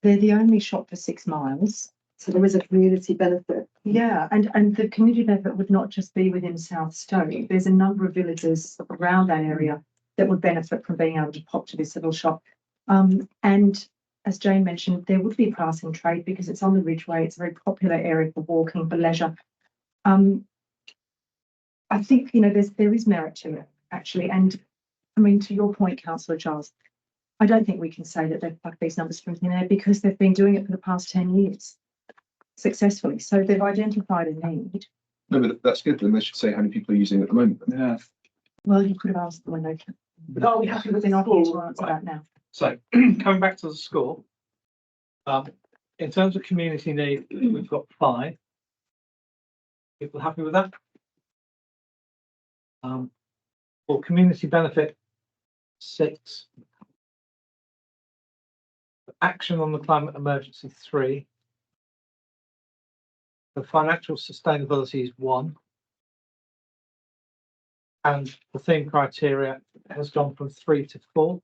they're the only shop for 6 miles. So there is a community benefit. Yeah, and the community benefit would not just be within South Stoke. There's a number of villages around that area that would benefit from being able to pop to this little shop. And as Jane mentioned, there would be passing trade because it's on the Ridgeway. It's a very popular area for walking, for leisure. I think, you know, there is merit to it, actually. And I mean, to your point, Councillor Giles, I don't think we can say that they've plucked these numbers from thin air because they've been doing it for the past 10 years successfully. So they've identified a need. No, but that's good. Then they should say how many people are using it at the moment. Yeah. Well, you could have asked them when they came. But are we happy with They're the not here to score? answer that now. So coming back to the score, in terms of community need, we've got 5. People happy with that? For community benefit, 6. Action on the climate emergency, 3. The financial sustainability is 1. And the theme criteria has gone from 3 to 4,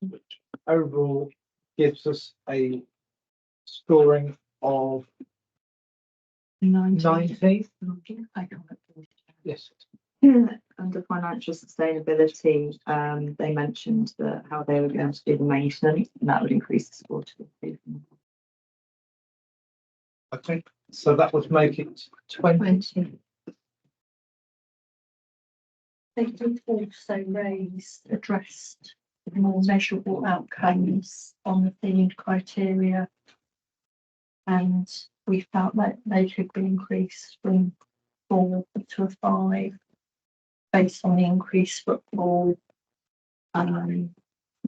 which overall gives us a scoring of 19. Yes. Under financial sustainability, they mentioned that how they were going to do the maintenance, and that would increase the score to 3. Okay, so that would make it 20. They did also addressed more measurable outcomes on the themed criteria. And we felt that they could be increased from 4 to a 5 based on the increased footfall,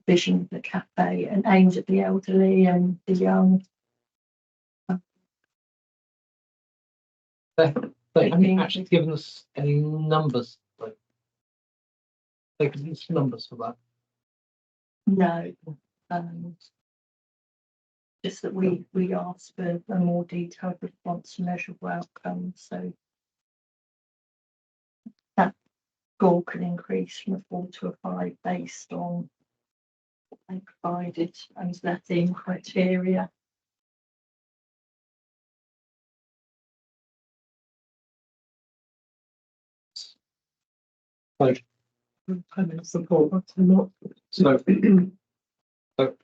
vision of the cafe and aimed at the elderly and the young. They haven't actually given us any numbers. They can use numbers for that. No, just that we asked for a more detailed response to measurable outcomes. So that score can increase from a 4 to a 5 based on what they provided and their theme criteria. Support. So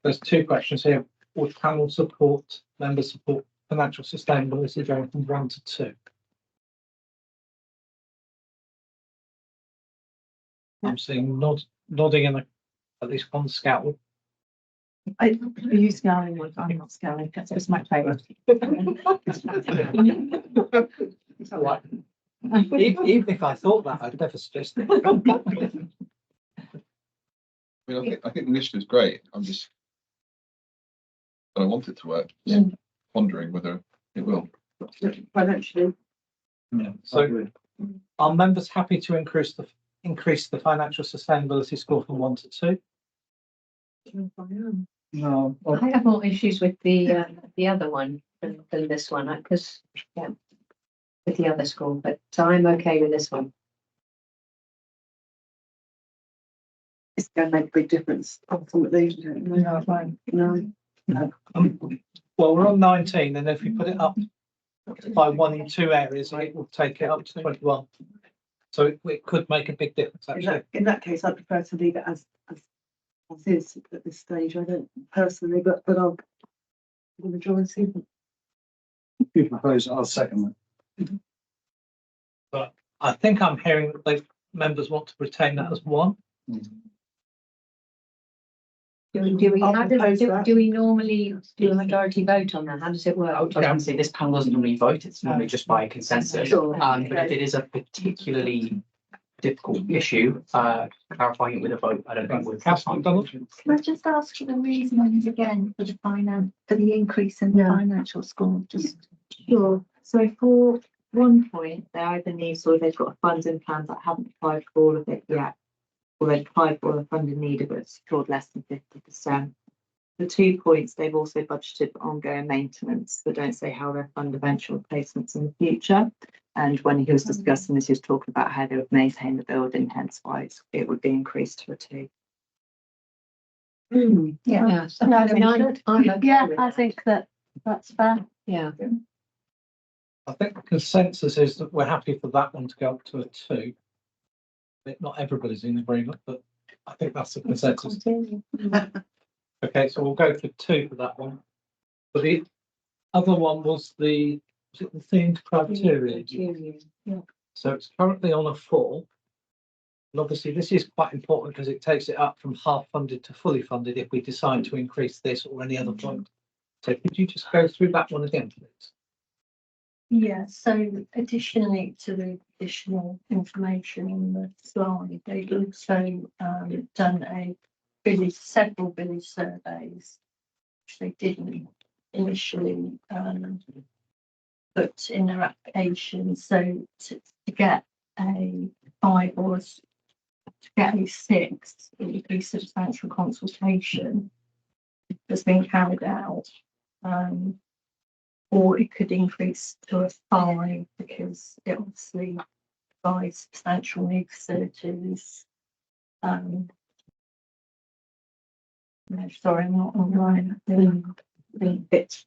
there's 2 questions here. Would panel members support financial sustainability going from 1 to 2? I'm seeing nodding in at least one scowl. Are you scowling? I'm not scowling. That's my favourite. It's all right. Even if I thought that, I'd never suggest it. I mean, I think the initiative's great. But I want it to work. Just wondering whether it will. Financially. Yeah. So are members happy to increase the financial sustainability score from 1 to 2? No. I have more issues with the other one than this one, because with the other score, but so I'm okay with this one. It's going to make a big difference ultimately. No, fine. No. Well, we're on 19, and if we put it up by 1 in 2 areas, it will take it up to 21. So it could make a big difference, actually. In that case, I prefer to leave it as is at this stage. I don't personally, but I'll the majority. If you propose, I'll second that. But I think I'm hearing that members want to retain that as 1. Do we normally do a majority vote on that? How does it work? I was going to say this panel doesn't normally vote, it's normally just by consensus. Sure. But if it is a particularly difficult issue, clarifying it with a vote, I don't think would. Councillor McDonald? Can I just ask for the reasons again for the increase in the financial score? Just Sure. So for 1 point, they either need they've got a funding plan that haven't applied for all of it yet, or they've applied for all the funding needed but secured less than 50%. For 2 points, they've also budgeted for ongoing maintenance, but don't say how they'll fund eventual replacements in the future. And when he was discussing this, he was talking about how they would maintain the building, hence why it would be increased to a 2. Yeah, so, No, I mean, good. I'm okay Yeah, with I that. think that's fair. Yeah, I think the consensus is that we're happy for that one to go up to a 2. Not everybody's in agreement, but I think that's the consensus. Okay, so we'll go for 2 for that one. But the other one was the themed criteria. So it's currently on a 4. And obviously this is quite important because it takes it up from half funded to fully funded if we decide to increase this or any other point. So could you just go through that one again, please? Yeah, so additionally to the additional information on the slide, they've also done several village surveys, which they didn't initially put in their application. So to get a 5 or to get a 6, it would be substantial consultation that's been carried out. Or it could increase to a 5 because it obviously provides substantial new facilities. No, sorry, I'm not on the line.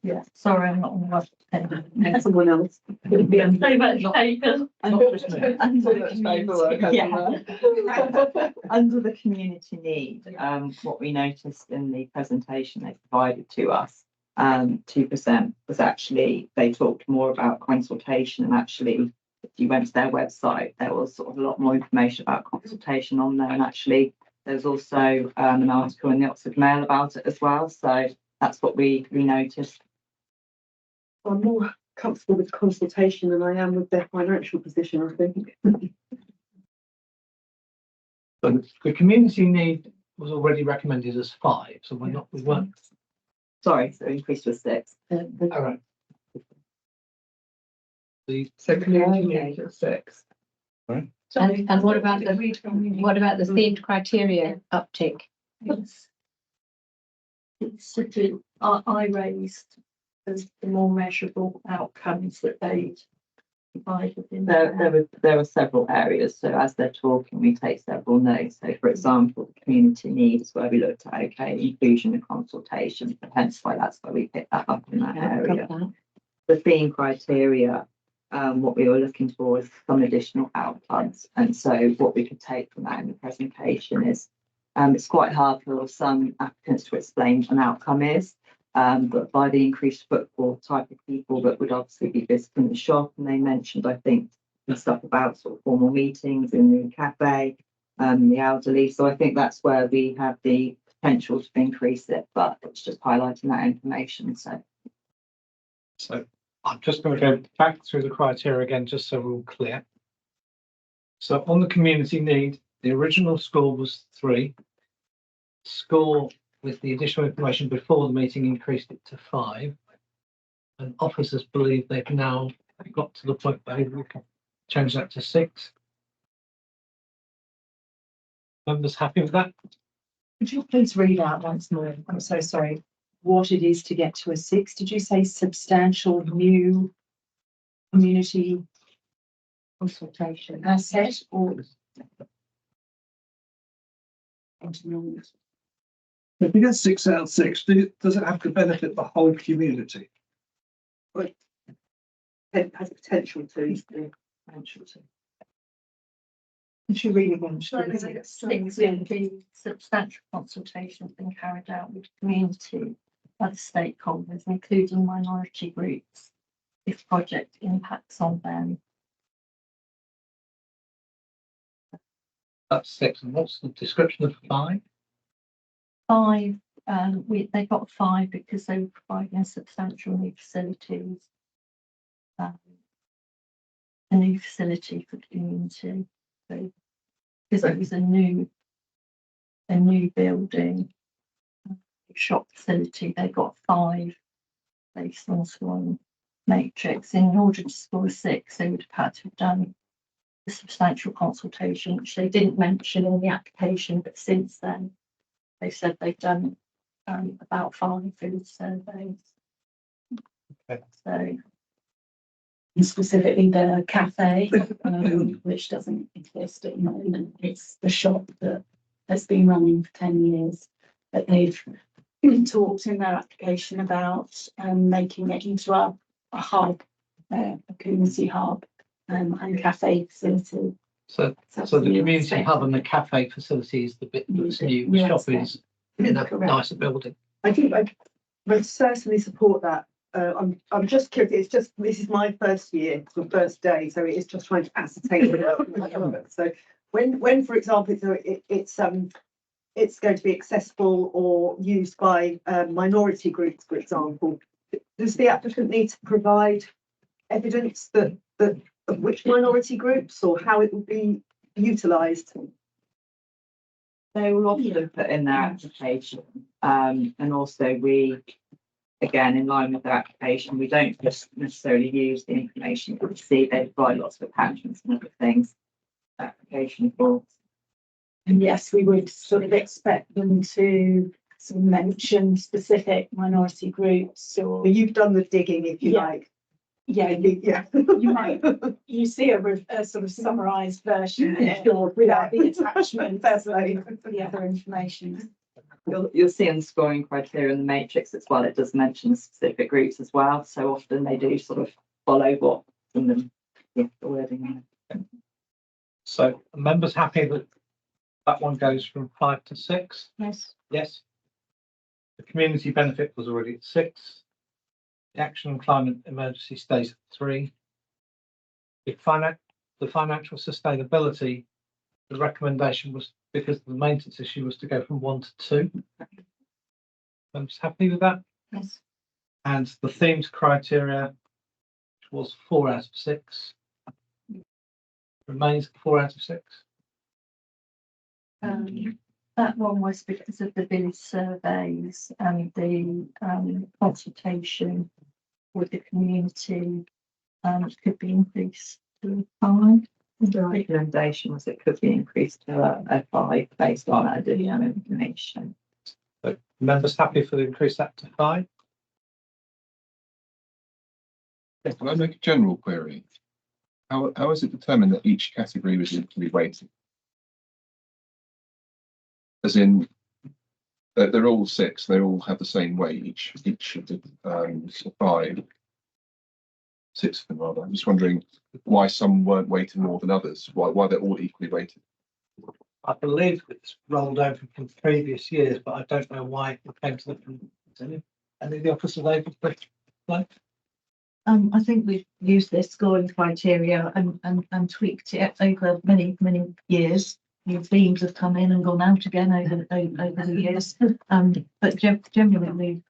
Yeah, sorry, I'm not on the right pen. And someone else. So much paper. Not just me. Under the community, yeah. Under the community need, what we noticed in the presentation they provided to us, 2% was actually, they talked more about consultation, and actually, if you went to their website, there was sort of a lot more information about consultation on there, and actually there's also an article in the Oxford Mail about it as well. So that's what we noticed. I'm more comfortable with consultation than I am with their financial position, I think. But the community need was already recommended as 5, so we weren't. Sorry, so increased to a 6. All right. The community need at 6. and what about the themed criteria uptick? It's sort of, I raised as the more measurable outcomes that they'd provided in there. There are several areas. So as they're talking, we take several notes. So for example, the community needs where we looked at, inclusion and consultation, hence why that's why we picked that up in that area. The theme criteria, what we were looking for is some additional outcomes. And so what we could take from that in the presentation is, it's quite hard for some applicants to explain what an outcome is. But by the increased footfall type of people that would obviously be visiting the shop, and they mentioned, I think, some stuff about sort of formal meetings in the cafe, the elderly. So I think that's where we have the potential to increase it, but it's just highlighting that information. So I'm just going to go back through the criteria again, just so we're all clear. So on the community need, the original score was 3. Score with the additional information before the meeting increased it to 5. And officers believe they've now got to the point where we can change that to 6. Members happy with that? Could you please read out once more? I'm so sorry. What it is to get to a 6? Did you say substantial new community Consultation. asset or? If you get 6 out of 6, does it have to benefit the whole community? It has potential to. Did you read again? Things in the substantial consultation have been carried out with the community, other stakeholders, including minority groups, if project impacts on them. That's 6. And what's the description of 5? 5, they got 5 because they were providing substantial new facilities. A new facility for the community. So, because it was a new building, shop facility, they got 5 based on scoring matrix. In order to score a 6, they would have had to have done a substantial consultation, which they didn't mention in the application, but since then they said they've done about 5 village surveys. Okay. So specifically the cafe, which doesn't exist at the moment. It's the shop that has been running for 10 years. But they've talked in their application about making it into a hub, a community hub, and cafe facility. So the community hub and the cafe facility is the bit that's new. The shop is in a Correct. nicer building. I think I would certainly support that. I'm just curious, it's just, this is my first year, it's my first day, so it is just trying to ascertain. So when, for example, it's going to be accessible or used by minority groups, for example, does the applicant need to provide evidence that of which minority groups or how it will be utilised? They will often put in their application, and also we, again, in line with their application, we don't just necessarily use the information that we see. They provide lots of attachments and other things. Application for. And yes, we would sort of expect them to sort of mention specific minority groups or, Well, you've done the digging, if you Yeah. like. yeah, Yeah. you might, you see a sort of summarised version here without the attachment, the other information. You'll see in the scoring criteria in the matrix as well, it does mention specific groups as well. So often they do sort of follow what in the wording. So are members happy that that one goes from 5 to 6? Yes. Yes. The community benefit was already at 6. The action and climate emergency stays at 3. The financial sustainability, the recommendation was, because of the maintenance issue, was to go from 1 to 2. Members happy with that? Yes. And the themed criteria, which was 4 out of 6, remains 4 out of 6. That one was because of the village surveys and the consultation with the community, could be increased to 5. The recommendation was it could be increased to a 5 based on additional information. So members happy for the increase that to 5? Can I make a general query? How is it determined that each category was equally weighted? As in, they're all 6, they all have the same weight, each of the 5. 6 of them rather. I'm just wondering why some weren't weighted more than others, why they're all equally weighted. I believe it's rolled over from previous years, but I don't know why it came to the. Any of the officers able to explain? I think we've used this scoring criteria and tweaked it over many years. New themes have come in and gone out again over the years. But generally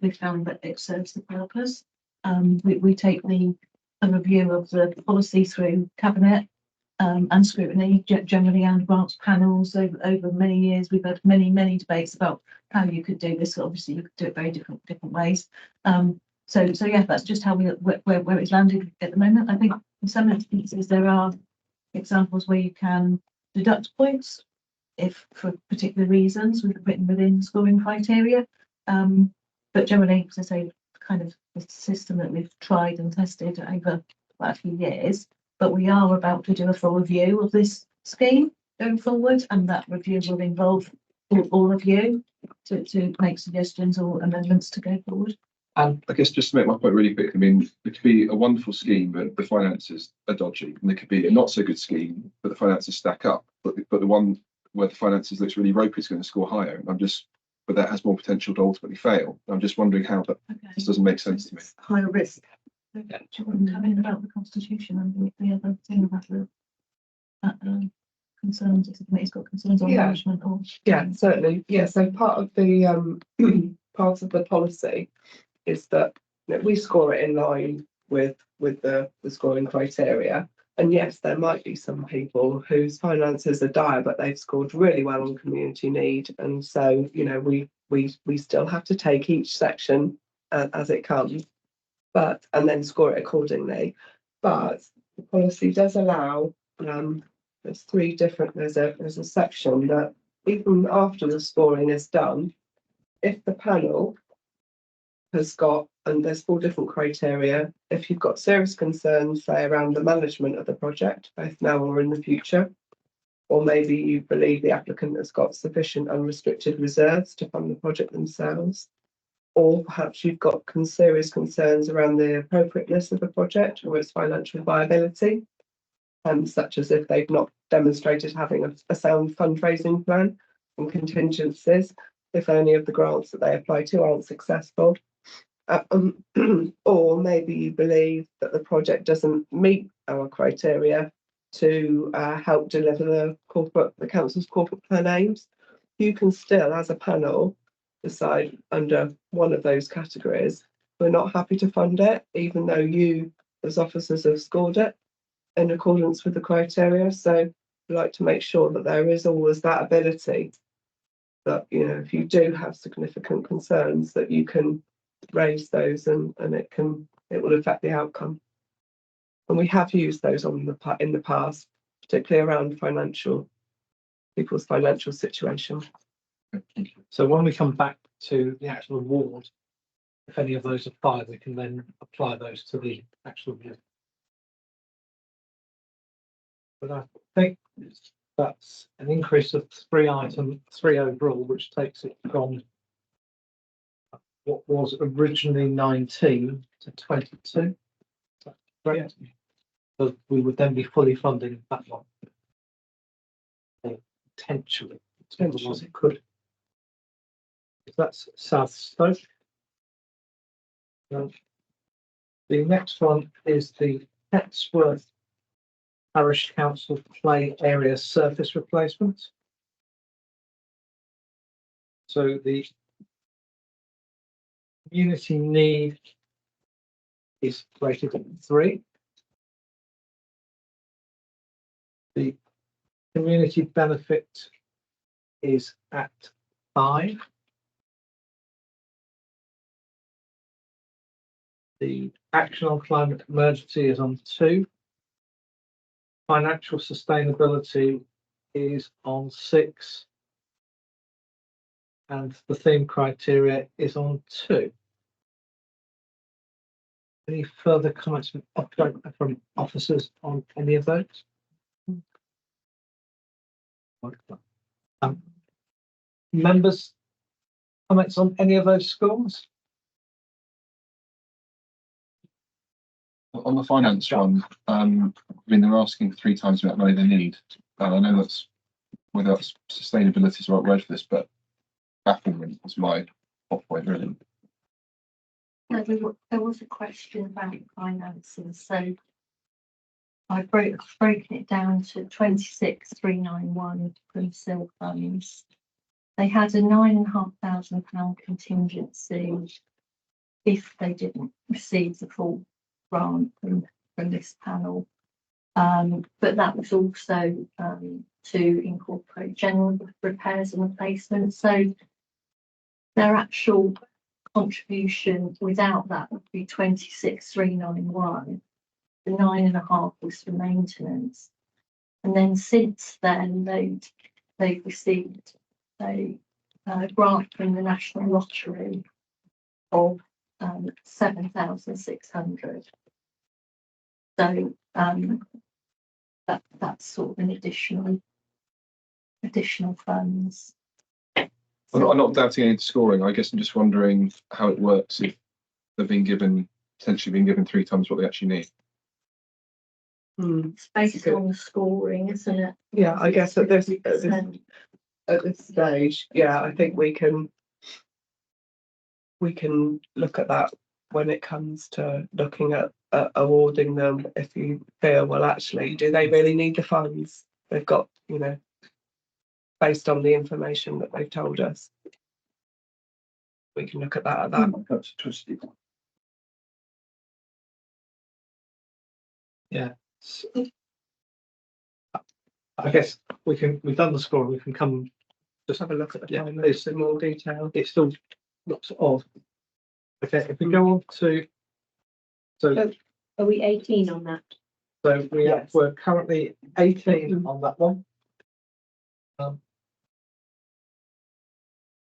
we've found that it serves the purpose. We take the review of the policy through cabinet and scrutiny generally, and grants panels over many years. We've had many debates about how you could do this. Obviously, you could do it very different ways. So yeah, that's just how where it's landed at the moment. I think in some instances there are examples where you can deduct points if for particular reasons written within scoring criteria. But generally, as I say, kind of the system that we've tried and tested over quite a few years. But we are about to do a full review of this scheme going forward, and that review will involve all of you to make suggestions or amendments to go forward. I guess just to make my point really quick, I mean, it could be a wonderful scheme, but the finances are dodgy, and there could be a not so good scheme, but the finances stack up. But the one where the finances looks really ropey is going to score higher. But that has more potential to ultimately fail. I'm just wondering how that this doesn't make sense to me. Higher risk. Do you want to come in about the constitution and the other thing about the concerns? If the committee's got concerns on Yeah. management or. Yeah, certainly. Yeah, so part of the policy is that we score it in line with the scoring criteria. And yes, there might be some people whose finances are dire, but they've scored really well on community need. And so, we still have to take each section as it comes, and then score it accordingly. But the policy does allow, there's a section that even after the scoring is done, if the panel has got, and there's 4 different criteria, if you've got serious concerns, say around the management of the project, both now or in the future, or maybe you believe the applicant has got sufficient unrestricted reserves to fund the project themselves. Or perhaps you've got serious concerns around the appropriateness of the project or its financial viability, such as if they've not demonstrated having a sound fundraising plan and contingencies, if any of the grants that they apply to aren't successful. Or maybe you believe that the project doesn't meet our criteria to help deliver the council's corporate plan aims. You can still, as a panel, decide under one of those categories, we're not happy to fund it, even though you as officers have scored it in accordance with the criteria. So we like to make sure that there is always that ability that, you know, if you do have significant concerns, that you can raise those and it will affect the outcome. And we have used those in the past, particularly around people's financial situation. So when we come back to the actual award, if any of those apply, we can then apply those to the actual award. But I think that's an increase of 3 overall, which takes it from what was originally 19 to 22. Correct. So we would then be fully funding that one. Potentially. Otherwise it could. That's South Stoke. The next one is the Petsworth Parish Council play area surface replacement. So the community need is rated at 3. The community benefit is at 5. The action on climate emergency is on 2. Financial sustainability is on 6. And the theme criteria is on 2. Any further comments from officers on any of those? Members, comments on any of those schools? On the finance one, I mean, they're asking 3 times the amount of money they need. And I know that's whether sustainability is the right word for this, but bafflement was my hot point, really. There was a question about finances, so I've broken it down to 26,391 from SIL funds. They had a £9,500 contingency if they didn't receive the full grant from this panel. But that was also to incorporate general repairs and replacements. So their actual contribution without that would be 26,391. The 9.5 was for maintenance, and then since then they've received a grant from the National Lottery of 7,600. So that's sort of an additional funds. I'm not doubting any scoring. I guess I'm just wondering how it works if they're potentially being given 3 times what they actually need. It's based on the scoring, isn't it? Yeah, I guess at this stage, yeah, I think we can look at that when it comes to looking at awarding them. If you feel, well, actually, do they really need the funds? They've got, you know, based on the information that they've told us. We can look at that That's trustee. Yeah. I guess we've done the score, we can come just have a look at the Yeah, finance in more detail. it still looks odd. Okay, if we go on to Are we 18 on that? so we're currently 18 on that one.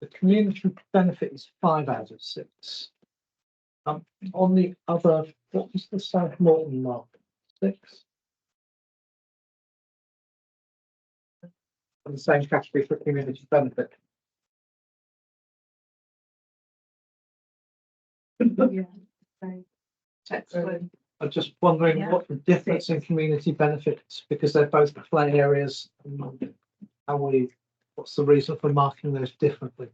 The community benefit is 5 out of 6. On the other, what was the South Morton mark? 6. in the same category for community benefit. I'm just wondering Yeah. what the difference in community benefits, because they're both play areas. And what's the reason for marking those differently?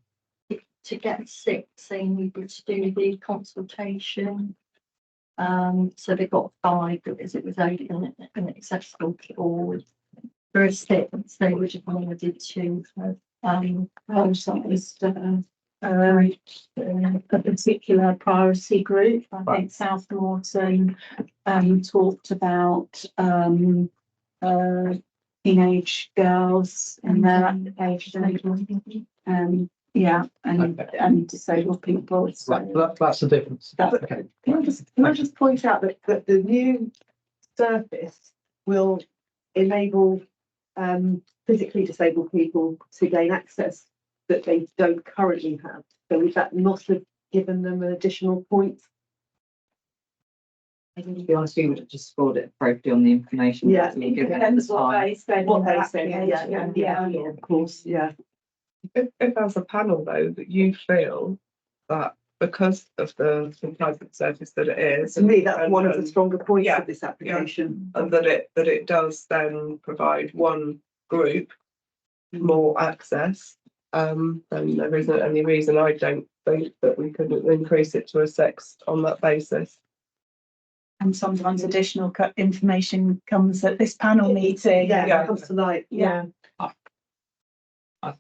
To get 6, they needed to do the consultation. So they got 5 because it was open and accessible to all. For a 6, they would have needed to emphasised a particular priority group. I think South Norton talked about teenage girls in their application. Yeah, and disabled people. So Right, that's the difference. Okay. Can I just point out that the new surface will enable physically disabled people to gain access that they don't currently have. So would that not have given them an additional point? I think, to be honest, we would have just scored it appropriately on the information. Yeah, that's been given at the depends what time. they said. What in they that said, application. yeah, of course, yeah. If as a panel though, that you feel that because of the type of service that it is. To me, that's one of the and- stronger points yeah, of this application. And that it does then provide one group more access, then there isn't any reason I don't think that we couldn't increase it to a 6 on that basis. And sometimes additional information comes at this panel meeting. Yeah, it comes to light, yeah.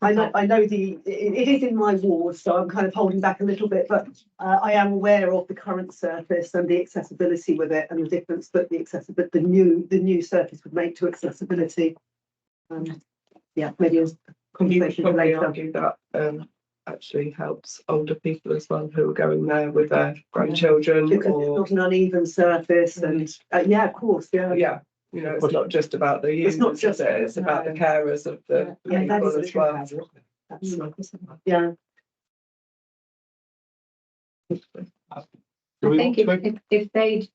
I know it is in my ward, so I'm kind of holding back a little bit, but I am aware of the current surface and the accessibility with it and the difference that the new surface would make to accessibility. Yeah, maybe a You could conversation for probably later. argue that actually helps older people as well who are going there with their grandchildren Because it's or not an uneven surface and, yeah, of course, yeah. yeah, you know, it's not just about the It's users, not just- it's about the carers of the Yeah, that people is as well. Yeah. Do I we think want to- if they'd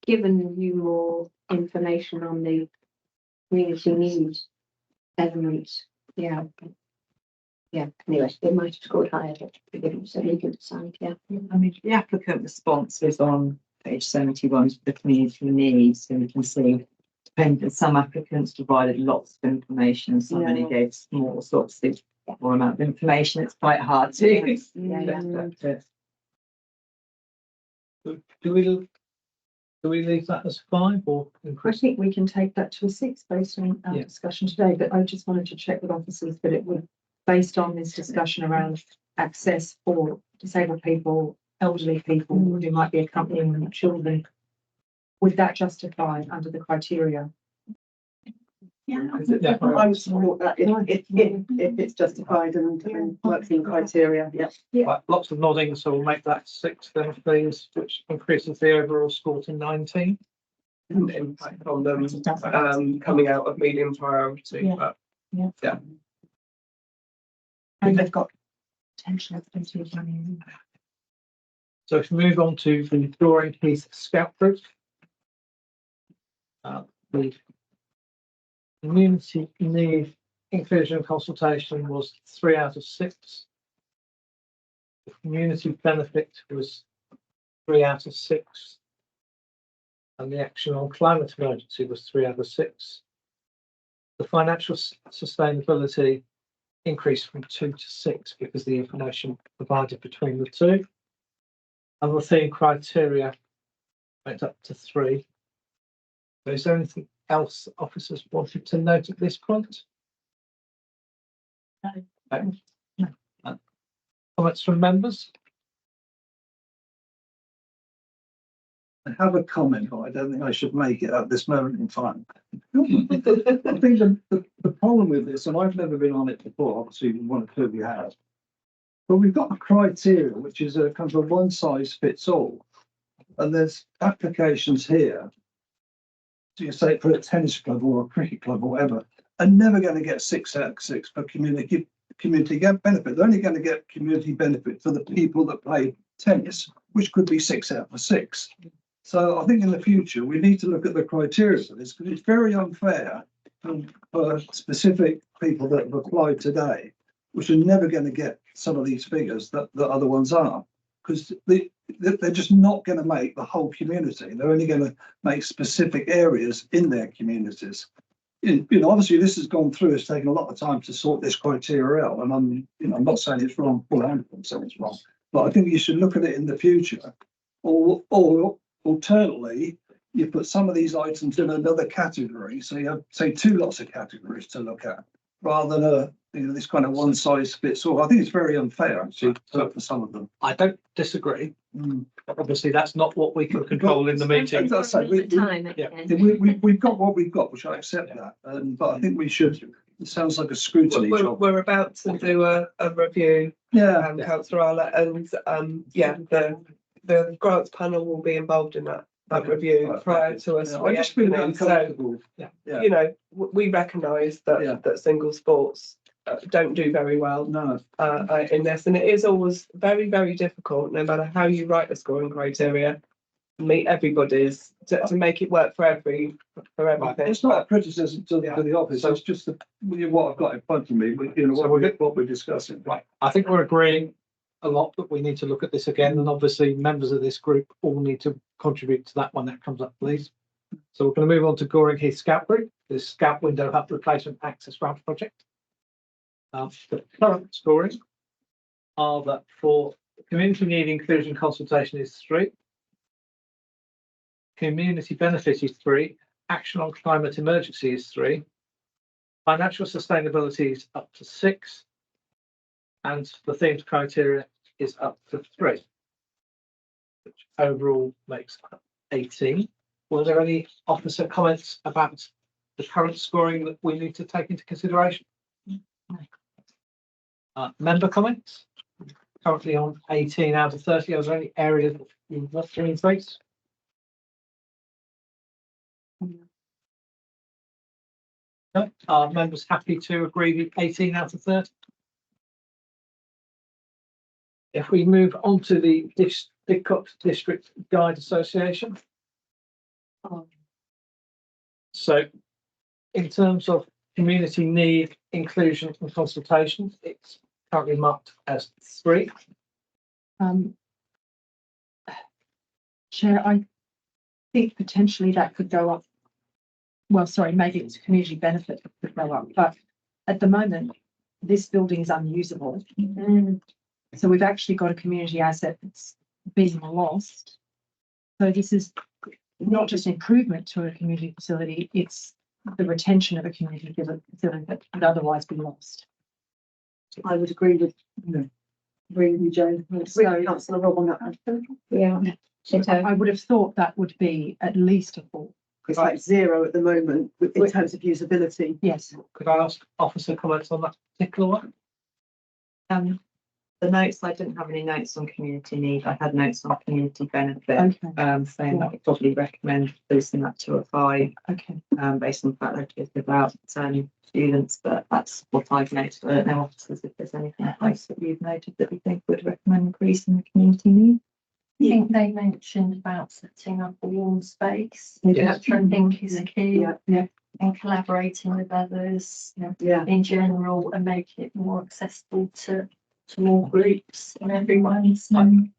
given you more information on the community needs element, yeah. Yeah, anyway, they might have scored higher, but we didn't, so you can decide, yeah. I mean, the applicant response is on page 71 for the community needs, and you can see, depending, some applicants provided lots of information, some only gave small sorts of more amount of information. It's quite hard to. Do we leave that as 5 or I increase? think we can take that to a 6 based on our Yeah. discussion today, but I just wanted to check with officers that it would, based on this discussion around access for disabled people, elderly people who might be accompanying children, would that justify under the criteria? Yeah. I would support that if it's justified and works in criteria, yeah. Right, lots of nodding, so we'll make that 6 then, please, which increases the overall score to 19. And impact on them coming out of medium priority. Yeah. But And they've got potential of plenty of money. So if we move on to the Dorian Heath Scout Group. The community need inclusion and consultation was 3 out of 6. The community benefit was 3 out of 6. And the action on climate emergency was 3 out of 6. The financial sustainability increased from 2 to 6 because the information provided between the two. And the theme criteria went up to 3. So is there anything else officers wanted to note at this point? No. No. Comments from members? I have a comment, but I don't think I should make it at this moment in time. I think the problem with this, and I've never been on it before, obviously one or two of you have, but we've got a criteria which is a kind of a one size fits all. And there's applications here. So you say for a tennis club or a cricket club or whatever, are never going to get 6 out of 6 for community benefit. They're only going to get community benefit for the people that play tennis, which could be 6 out of 6. So I think in the future, we need to look at the criteria for this because it's very unfair for specific people that have applied today, which are never going to get some of these figures that the other ones are, because they're just not going to make the whole community. They're only going to make specific areas in their communities. Obviously this has gone through, it's taken a lot of time to sort this criteria out, and I'm not saying it's wrong, well, I'm not saying it's wrong, but I think you should look at it in the future. Or alternately, you put some of these items in another category, so you have, say, 2 lots of categories to look at, rather than this kind of one size fits all. I think it's very unfair, actually, for some of them. I don't disagree. But obviously, that's not what we can control in the meeting. As I say, we've got what we've got, which I accept that, but I think we should. It sounds like a scrutiny job. We're about to do a review, Yeah, councillor Arlett, and the grants panel will be involved in that review prior to us. I just feel reacting. So, uncomfortable. we recognise that single sports don't do very well No, in this, and it is always very, very difficult, no matter how you write the scoring criteria, to meet everybody's to make it work for everything. it's not a criticism to the office. It's just what I've got in front of me. What we're discussing. Right, I think we're agreeing a lot that we need to look at this again, and obviously members of this group all need to contribute to that when that comes up, please. So we're going to move on to Goring Heath Scout Group, this Scout Window Hub Replacement Access Ramp project. The current scoring are that for community need inclusion consultation is 3, community benefit is 3, action on climate emergency is 3, financial sustainability is up to 6, and the themed criteria is up to 3, which overall makes up 18. Were there any officer comments about the current scoring that we need to take into consideration? Member comments? Currently on 18 out of 30. Are there any areas that you want to increase? No? Are members happy to agree with 18 out of 30? If we move on to the Didcot District Guide Association. So in terms of community need, inclusion and consultation, it's currently marked as 3. Chair, I think potentially that could go up. Well, sorry, maybe it's a community benefit that could go up, but at the moment, this building is unusable. So we've actually got a community asset that's being lost. So this is not just improvement to a community facility, it's the retention of a community facility that would otherwise be lost. I would agree with you, Joan. So, Councillor Rob on that. Yeah. I would have thought that would be at least a 4. It's like 0 at the moment in terms of usability. Yes. Could I ask officer comments on that particular one? The notes, I didn't have any notes on community need. I had notes on community benefit, Okay. saying that I would probably recommend boosting that to a 5, Okay. based on the fact that it's about students, but that's what I've noted. I don't know, officers, if there's anything else that you've noted that you think would recommend increasing the community need. I think they mentioned about setting up a warm space, Yes. which I think is key, Yeah. and collaborating with others Yeah. in general and make it more accessible to more groups and everyone's.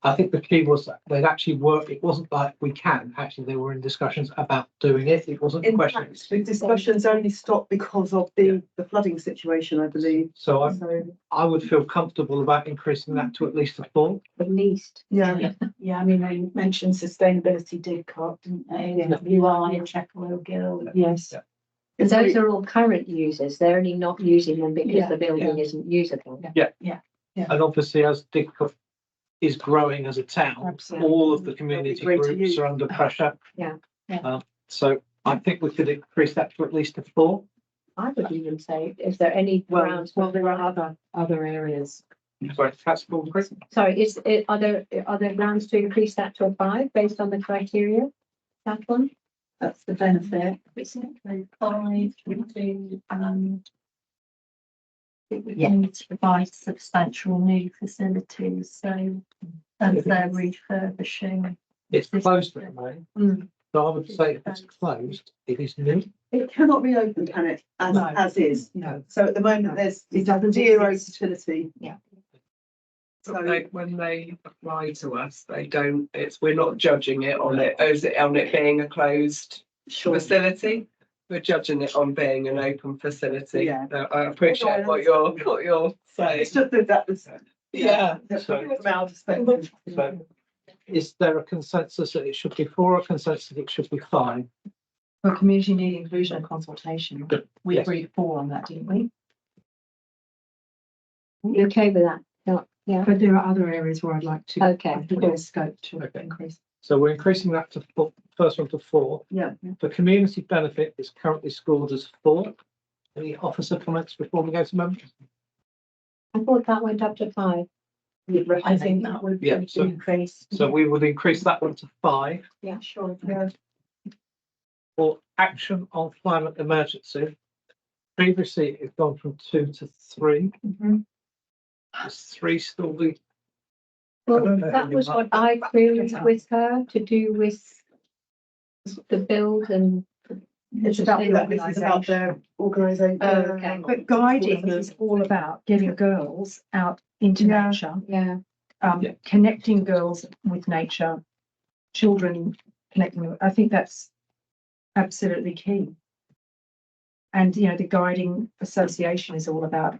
I think the key was that they'd actually work. It wasn't like we can. Actually, they were in discussions about doing it. It wasn't a In question. fact, the discussions only stopped because of the flooding situation, I believe. So So, I would feel comfortable about increasing that to at least a 4. At least. yeah. Yeah, I mean, they mentioned sustainability Didcot, didn't they? WI and Checkerwell Guild. Yes. Because those are all current users. They're only not using them because Yeah, the building isn't usable. And obviously, as Didcot is growing as a town, Absolutely. all of the community Great to groups use. are under pressure. Yeah. So I think we could increase that to at least a 4. I would even say, is there any grounds? Well, there are other areas. Sorry, that's all great. Sorry, are there grounds to increase that to a 5 based on the criteria? That one? That's the benefit. It's simply 5 would be, it would need to provide substantial new facilities, so as they're refurbishing. It's closed at the moment. So I would say if it's closed, it is new. It cannot be open, can it, No. as is? No. So at the moment, there's It doesn't zero exist. utility. So So when they apply to us, they don't, we're not judging it on it being a closed facility. We're judging it on being an open facility. Yeah. So I appreciate what you're saying. it's just that was, Yeah. from our perspective. So is there a consensus that it should be 4 or a consensus that it should be 5? For community need inclusion and consultation, we Yes. agreed 4 on that, didn't we? You okay with that? Yeah, But there are other areas where I'd like to. Okay, I think there's scope to Okay. increase. So we're increasing that to 4, first one to 4. Yeah. For community benefit, it's currently scored as 4. Any officer comments before we go to members? I thought that went up to 5. I think that would Yeah, be so- increased. So we would increase that one to 5. Yeah, sure. For action on climate emergency, previously it's gone from 2 to 3. Is 3 still the? Well, don't know that any was more. what I queried with her to do with the build and. It's about the This is about their organisation. Oh, okay. But guiding is all about getting girls out into Yeah. nature, Yeah, Yeah. connecting girls with nature, children connecting. I think that's absolutely key. And, you know, the guiding association is all about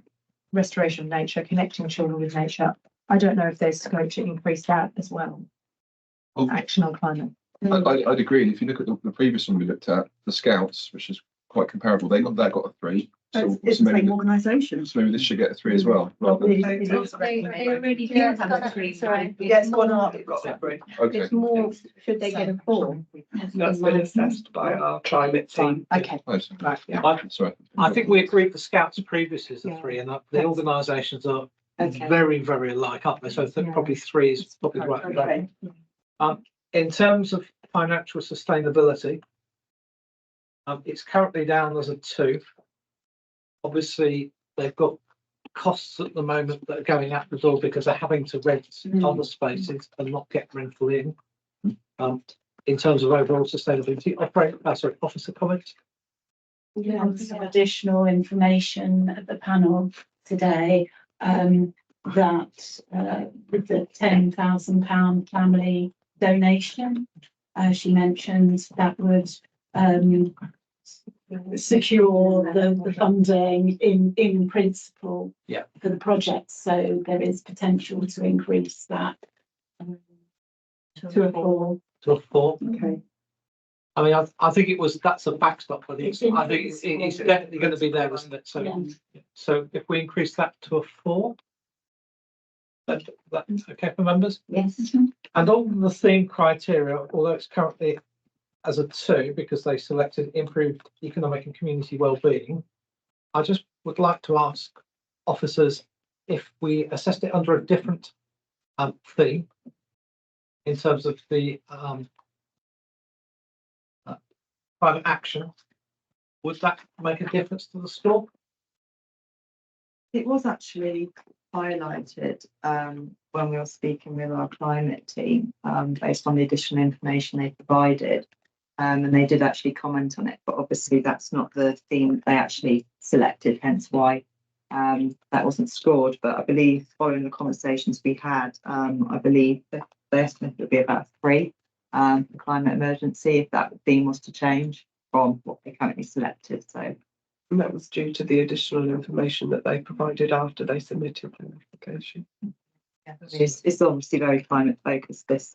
restoration of nature, connecting children with nature. I don't know if there's scope to increase that as well. Oh. Action on climate. I'd agree. And if you look at the previous one we looked at, the Scouts, which is quite comparable, they got a 3. So, It's so the maybe, same organisation. so maybe this should get a 3 as well. rather than- It is they already do Yeah, have a 3, sorry. Yeah, it's gone up, it's got separate. Okay. It's more, should they get a 4? That's been assessed by our climate team. Okay, Oh, so- right, yeah. Sorry. I think we agreed the Scouts previous is the Yeah. 3, and that the organisations are Okay. very, very alike, aren't they? So I think Yeah. probably 3 is probably right. Okay. In terms of financial sustainability, it's currently down as a 2. Obviously, they've got costs at the moment that are going out the door because they're having to rent other spaces and not get rental in. In terms of overall sustainability, officer comments. Some additional information at the panel today, that, with the £10,000 family donation, she mentions that would, secure the funding in principle. Yeah. For the project, so there is potential to increase that. To a 4. To a 4. Okay. I mean, I think that's a backstop, but I think it's definitely going to be there, isn't it? So, Yeah. so if we increase that to a 4, that's okay for members? Yes. And on the theme criteria, although it's currently as a 2 because they selected improved economic and community well-being, I just would like to ask officers if we assessed it under a different theme in terms of the climate action, would that make a difference to the score? It was actually highlighted when we were speaking with our climate team, based on the additional information they provided. And they did actually comment on it, but obviously that's not the theme they actually selected, hence why that wasn't scored. But I believe following the conversations we had, I believe the estimate would be about 3 for climate emergency if that theme was to change from what they currently selected. So And that was due to the additional information that they provided after they submitted the application. it's obviously very climate focused, this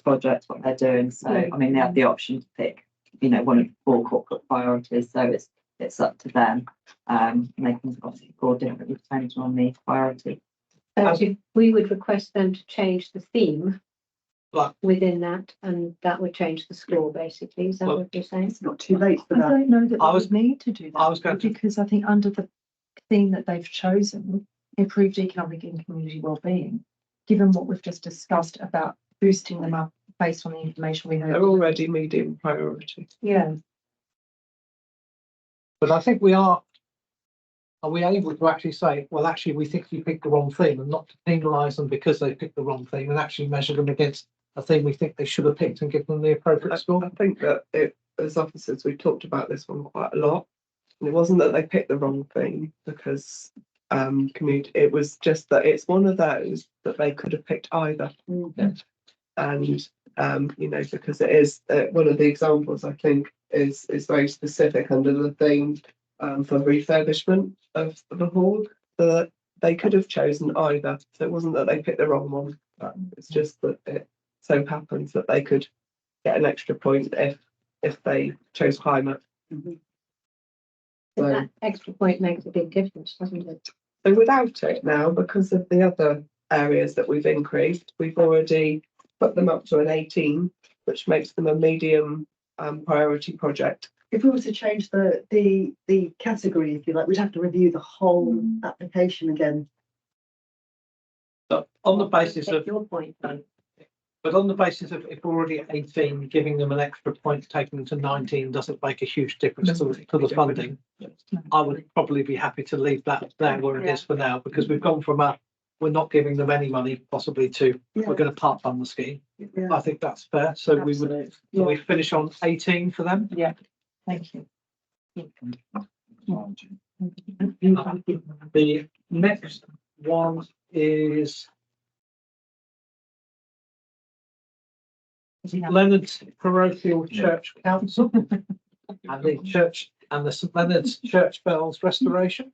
project, what they're doing. So, I mean, they have the option to pick, you know, one of the 4 corporate priorities. So it's up to them. And they can obviously score differently depending on the priority. So if we would request them to change the theme Right. within that, and that would change the score, basically. Is that Well, what you're saying? It's not too late for I that. don't know that I we was- would need to do that. I was going to- Because I think under the theme that they've chosen, improved economic and community well-being, given what we've just discussed about boosting them up based on the information we heard. They're already medium priority. Yeah, But I think are we able to actually say, well, actually, we think you picked the wrong theme and not to penalise them because they picked the wrong theme and actually measure them against a theme we think they should have picked and give them the appropriate score? I think that as officers, we talked about this one quite a lot. And it wasn't that they picked the wrong thing, because it was just that it's one of those that they could have picked either. And because it is one of the examples, I think is very specific under the theme for refurbishment of the hall, that they could have chosen either. So it wasn't that they picked the wrong one. It's just that it so happens that they could get an extra point if they chose climate. So, That extra point makes a big difference, doesn't it? so without it now, because of the other areas that we've increased, we've already put them up to an 18, which makes them a medium priority project. If we were to change the category, if you like, we'd have to review the whole application again. So on the basis Take of, your point, though. but on the basis of if we're already at 18, giving them an extra point, taking them to 19 doesn't make a huge difference to the funding. I would probably be happy to leave that there where it is for now, because we've gone from we're not giving them any money possibly to we're going to part fund the scheme. I think that's fair. So we finish on 18 for them. Yeah, thank you. The next one is Leonard's Parochial Church Council and the church and the St Leonard's Church Bells restoration.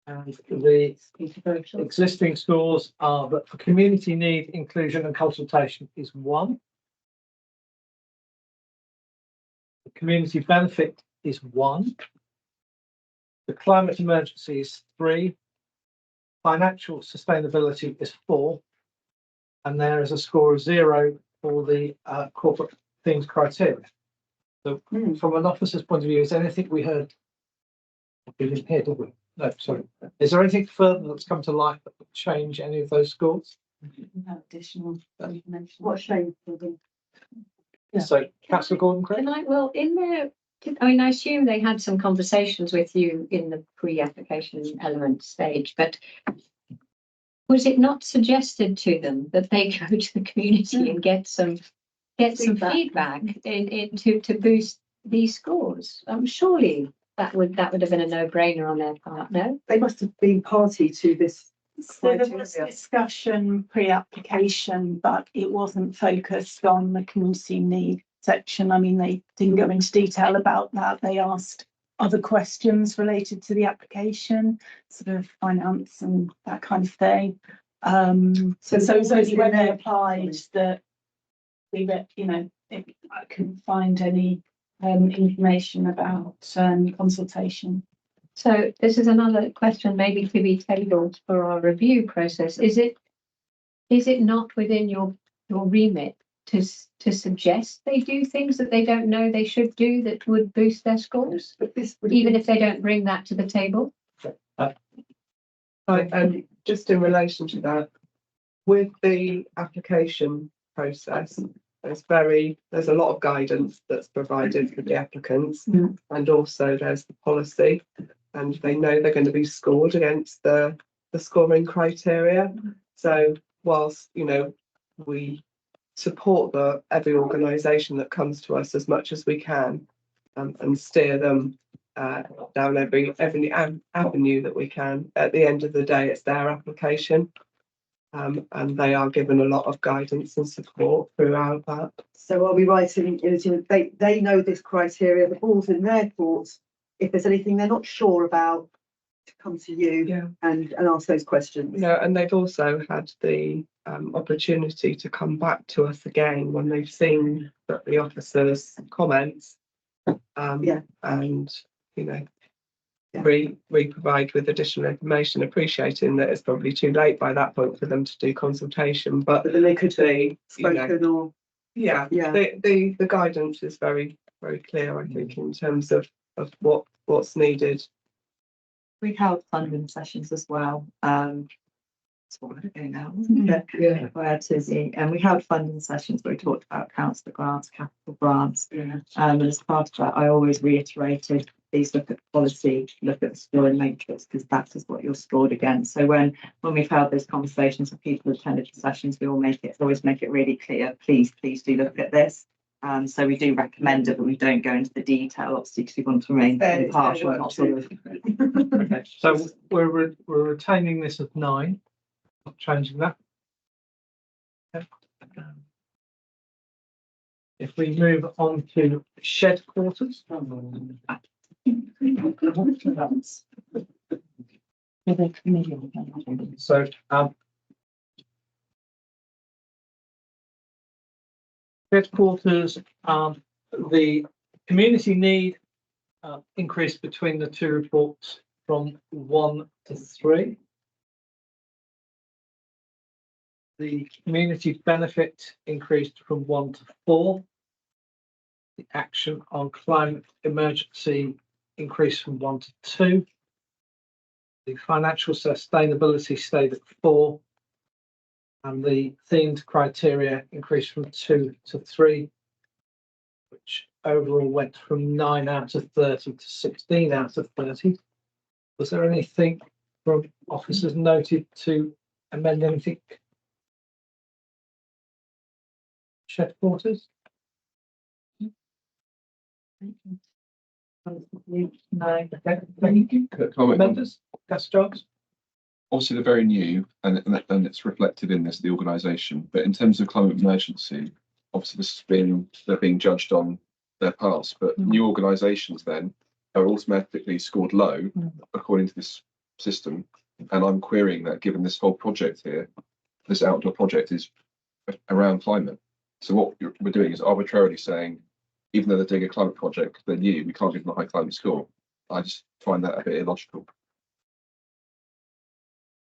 And the existing scores are that for community need, inclusion and consultation is 1. The community benefit is 1. The climate emergency is 3. Financial sustainability is 4. And there is a score of 0 for the corporate things criteria. So from an officer's point of view, is there anything we heard? We didn't hear, did we? No, sorry. Is there anything further that's come to light that would change any of those scores? No additional information. What a shame. Yeah. So, Councillor Gordon Craig? In there, I assume they had some conversations with you in the pre-application element stage, but was it not suggested to them that they go to the community and get some feedback to boost these scores? Surely that would have been a no-brainer on their part, no? They must have been party to this. So there was discussion pre-application, but it wasn't focused on the community need section. I mean, they didn't go into detail about that. They asked other questions related to the application, sort of finance and that kind of thing. So it was only when they applied that we, I couldn't find any information about consultation. So this is another question maybe to be tabled for our review process. Is it not within your remit to suggest they do things that they don't know they should do that would boost their scores, even if they don't bring that to the table? And just in relation to that, with the application process, there's a lot of guidance that's provided for the applicants, and also there's the policy, and they know they're going to be scored against the scoring criteria. So whilst we support every organisation that comes to us as much as we can, and steer them down every avenue that we can, at the end of the day it's their application. And they are given a lot of guidance and support throughout that. So are we right in they know this criteria, the ball's in their court. If there's anything they're not sure about, to come to you and ask those questions. And they've also had the opportunity to come back to us again when they've seen that the officers' comments, and re-provide with additional information, appreciating that it's probably too late by that point for them to do consultation, but then they could be spoken or the guidance is very, very clear, I think, in terms of what's needed. We held funding sessions as well. That's what we're doing now. And we held funding sessions where we talked about council grants, capital grants. And as part of that, I always reiterated, please look at the policy, look at the scoring matrix, because that is what you're scored against. So when we've held those conversations with people who attended the sessions, we always make it really clear, please do look at this. So we do recommend it, but we don't go into the detail, obviously, because we want to remain Fair- impartial, fair not sort of. Okay, so we're retaining this as 9, not changing that. Okay. If we move on to shed quarters. So, shed quarters, the community need increased between the two reports from 1 to 3. The community benefit increased from 1 to 4. The action on climate emergency increased from 1 to 2. The financial sustainability stayed at 4. And the themed criteria increased from 2 to 3, which overall went from 9 out of 30 to 16 out of 30. Was there anything from officers noted to amend anything? Shed quarters? No. Thank you. Comment. Members, Gus Jobs? Obviously, they're very new and it's reflected in this, the organisation. But in terms of climate emergency, obviously they're being judged on their past. But new organisations then are automatically scored low according to this system. And I'm querying that, given this whole project here, this outdoor project is around climate. So what we're doing is arbitrarily saying, even though they're doing a climate project, they're new, we can't give them a high climate score. I just find that a bit illogical.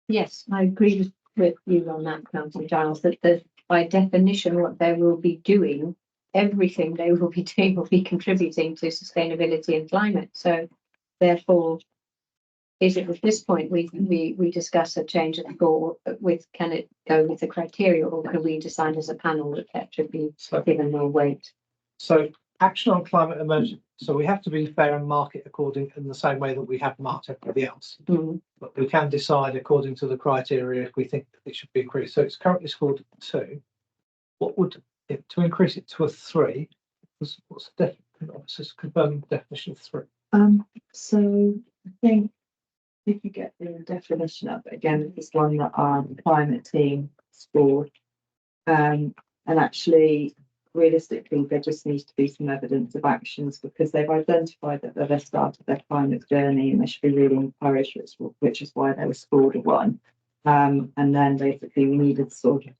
Yes, I agree with you on that, Councillor Giles, that by definition, what they will be doing, everything they will be doing will be contributing to sustainability and climate. So therefore, is it at this point we discuss a change of score with, can it go with the criteria, or can we decide as a panel that should be given more weight? So action on climate emergency. So we have to be fair and mark it according in the same way that we have marked everybody else. But we can decide according to the criteria if we think it should be increased. So it's currently scored at 2. What would it to increase it to a 3? What's the confirm the definition of 3? So I think if you get the definition up again, this one that our climate team scored, and actually realistically there just needs to be some evidence of actions, because they've identified that they've started their climate journey and they should be really encouraged, which is why they were scored a 1. And then basically we needed sort of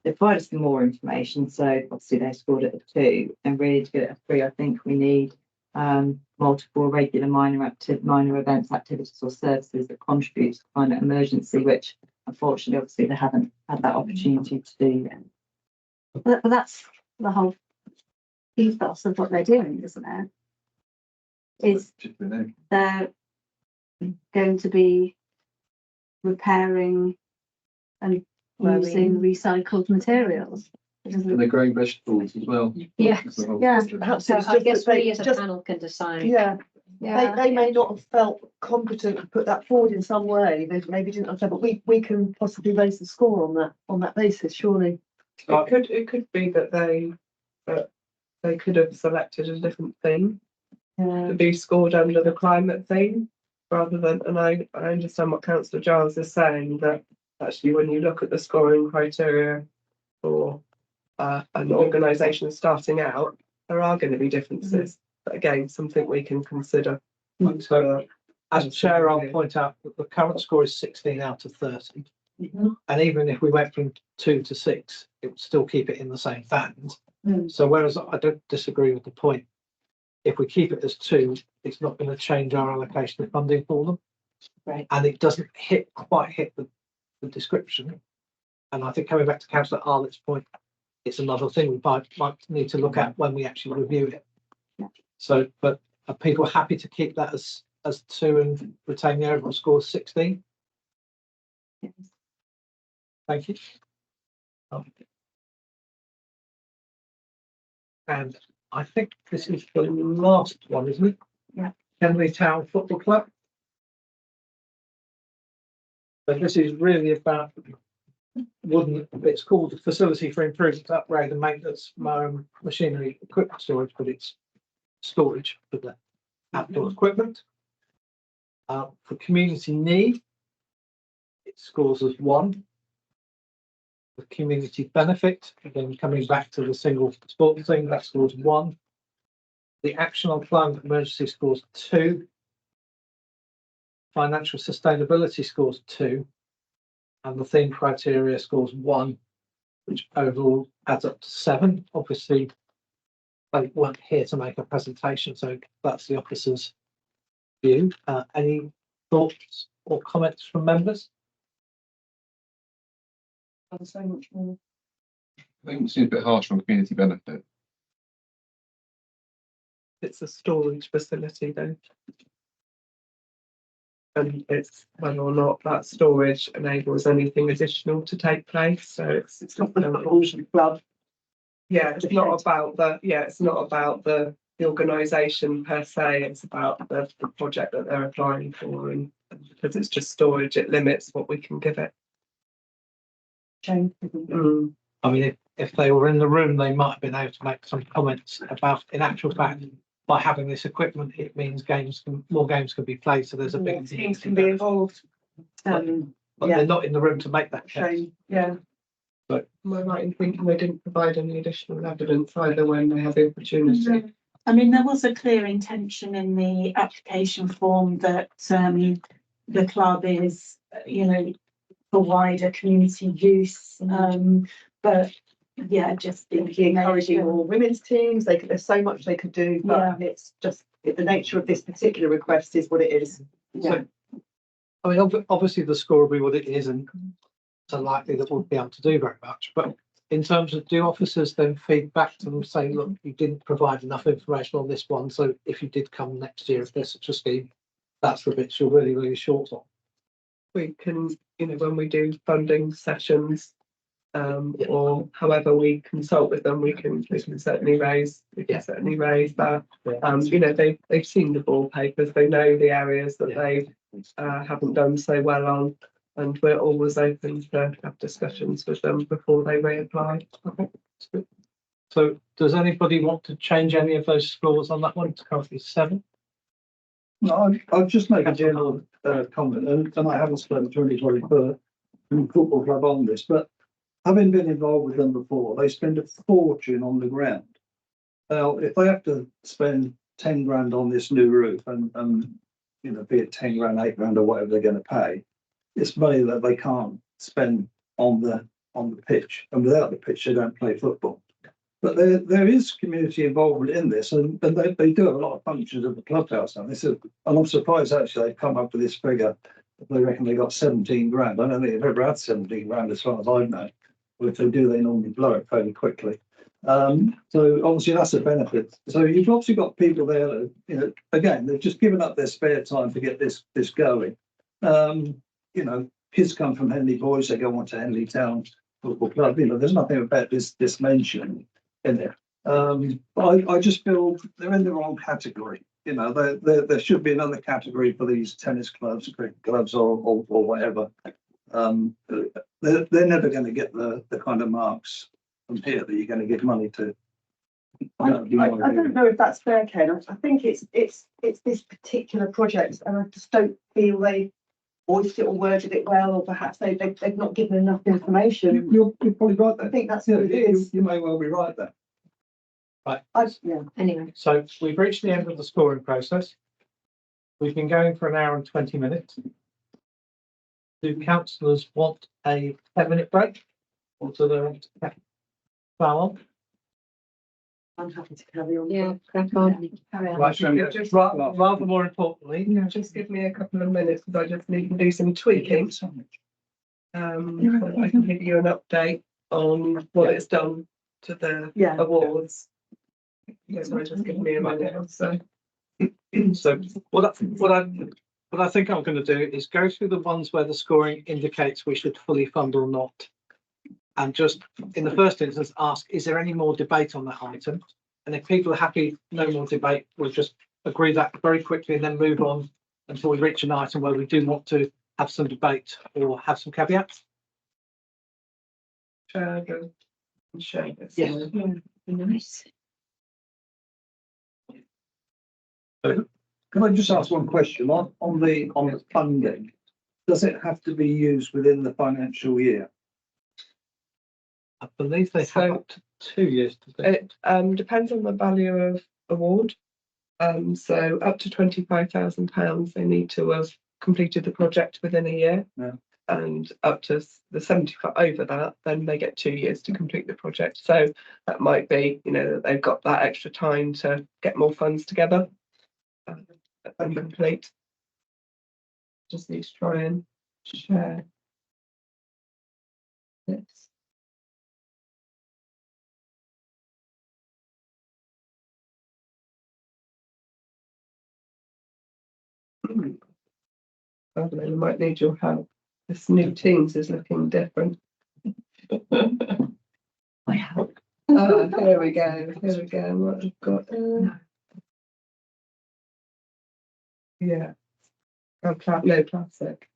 they provided some more information, so obviously they scored it a 2, and really to get it a 3 I think we need multiple regular minor events, activities or services that contribute to climate emergency, which unfortunately obviously they haven't had that opportunity to do yet. But that's the whole ethos of what they're doing, isn't it? Is they're going to be repairing and using recycled materials. And they're growing vegetables as well. Yes, yeah. Perhaps So it's I just guess that they we as a just, panel can decide. yeah, Yeah. they may not have felt competent to put that forward in some way. They maybe didn't understand, but we can possibly raise the score on that basis, surely. It could be that they could have selected a different thing to be scored under the climate theme rather than, and I understand what Councillor Giles is saying, that actually when you look at the scoring criteria for an organisation starting out, there are going to be differences. But again, something we can consider. So as chair, I'll point out that the current score is 16 out of 30. And even if we went from 2 to 6, it would still keep it in the same band. So whereas I don't disagree with the point, if we keep it as 2, it's not going to change our allocation of funding for them. Right. And it doesn't quite hit the description. And I think coming back to Councillor Arlett's point, it's another thing we might need to look at when we actually review it. Yeah. So, but are people happy to keep that as 2 and retain the overall score of 16? Yes. Thank you. And I think this is the last one, isn't it? Yeah. Henley Town Football Club. So this is really about wouldn't, it's called the Facility for Improvement, Upgrade and Maintenance Machinery Equipment Storage, but it's storage for the outdoor equipment. For community need, it scores as 1. The community benefit, again, coming back to the single sport thing, that scores 1. The action on climate emergency scores 2. Financial sustainability scores 2. And the theme criteria scores 1, which overall adds up to 7. Obviously, they weren't here to make a presentation, so that's the officer's view. Any thoughts or comments from members? So much more. I think it seems a bit harsh on community benefit. It's a storage facility though. And it's whether or not that storage enables anything additional to take place, so It's not the football club. yeah, it's not about it's not about the organisation per se, it's about the project that they're applying for, and because it's just storage, it limits what we can give it. Jane. I mean, if they were in the room, they might have been able to make some comments about, in actual fact, by having this equipment, it means more games can be played, so there's a big. Teams can be involved. But yeah. they're not in the room to make that case. Shame, yeah. Am I right in thinking they didn't provide any additional evidence either when they had the opportunity? I mean, there was a clear intention in the application form that the club is, for wider community use. But yeah, just Thinking encouraging more women's teams. There's so much they could do, but it's just the nature of this particular request is what it is. Yeah. So, I mean, obviously the score will be what it is, and it's unlikely that we'll be able to do very much. But in terms of, do officers then feed back to them saying, look, you didn't provide enough information on this one, so if you did come next year, if there's such a scheme, that's the bits you're really, really short on. We can, when we do funding sessions, or however we consult with them, we can certainly raise that. They've seen the ball papers, they know the areas that they haven't done so well on, and we're always open to have discussions with them before they reapply. Okay. So does anybody want to change any of those scores on that one? It's currently 7. No, I'll just make a general comment, and I haven't spoken to anybody for the football club on this, but having been involved with them before, they spend a fortune on the ground. Now, if they have to spend 10 grand on this new roof and be it 10 grand, 8 grand or whatever they're going to pay, it's money that they can't spend on the pitch, and without the pitch they don't play football. But there is community involvement in this, and they do a lot of functions at the clubhouse. And and I'm surprised actually they've come up with this figure. They reckon they got 17 grand. I don't think they've ever had 17 grand as far as I know. But if they do, they normally blow it fairly quickly. So obviously that's a benefit. So you've obviously got people there that, again, they've just given up their spare time to get this going. Kids come from Henley Boys, they go on to Henley Town Football Club. There's nothing about this mention in there. I just feel they're in the wrong category. There should be another category for these tennis clubs, cricket clubs, or whatever. They're never going to get the kind of marks from here that you're going to give money to. I don't know if that's fair, Ken. I think it's this particular project, and I just don't feel they voiced it or worded it well, or perhaps they've not given enough information. You're probably right there. I think that's what it is. You may well be right there. Right. Anyway, So we've reached the end of the scoring process. We've been going for an hour and 20 minutes. Do councillors want a 10-minute break, or do they want to plough on? I'm happy to carry on. yeah, crack on. Carry on. Right, Just rather more importantly, just give me a couple of minutes because I just need to do some tweaking. I can give you an update on what it's done to the awards. Just give me a minute or so. so what I think I'm going to do is go through the ones where the scoring indicates we should fully fund or not, and just in the first instance ask, is there any more debate on that item? And if people are happy, no more debate, we'll just agree that very quickly and then move on until we reach an item where we do want to have some debate or have some caveats. share the share this. Yes. Nice. Can I just ask one question on the funding? Does it have to be used within the financial year? I believe they have So- up to 2 years to do it. It depends on the value of award. So up to £25,000, they need to have completed the project within a year. Yeah. And up to the 75 over that, then they get 2 years to complete the project. So that might be, that they've got that extra time to get more funds together and complete. Just need to try and share this. I don't know, you might need your help. This new Teams is looking different. I have. Here we go. Here we go. What I've got. Yeah. Oh, no plastic.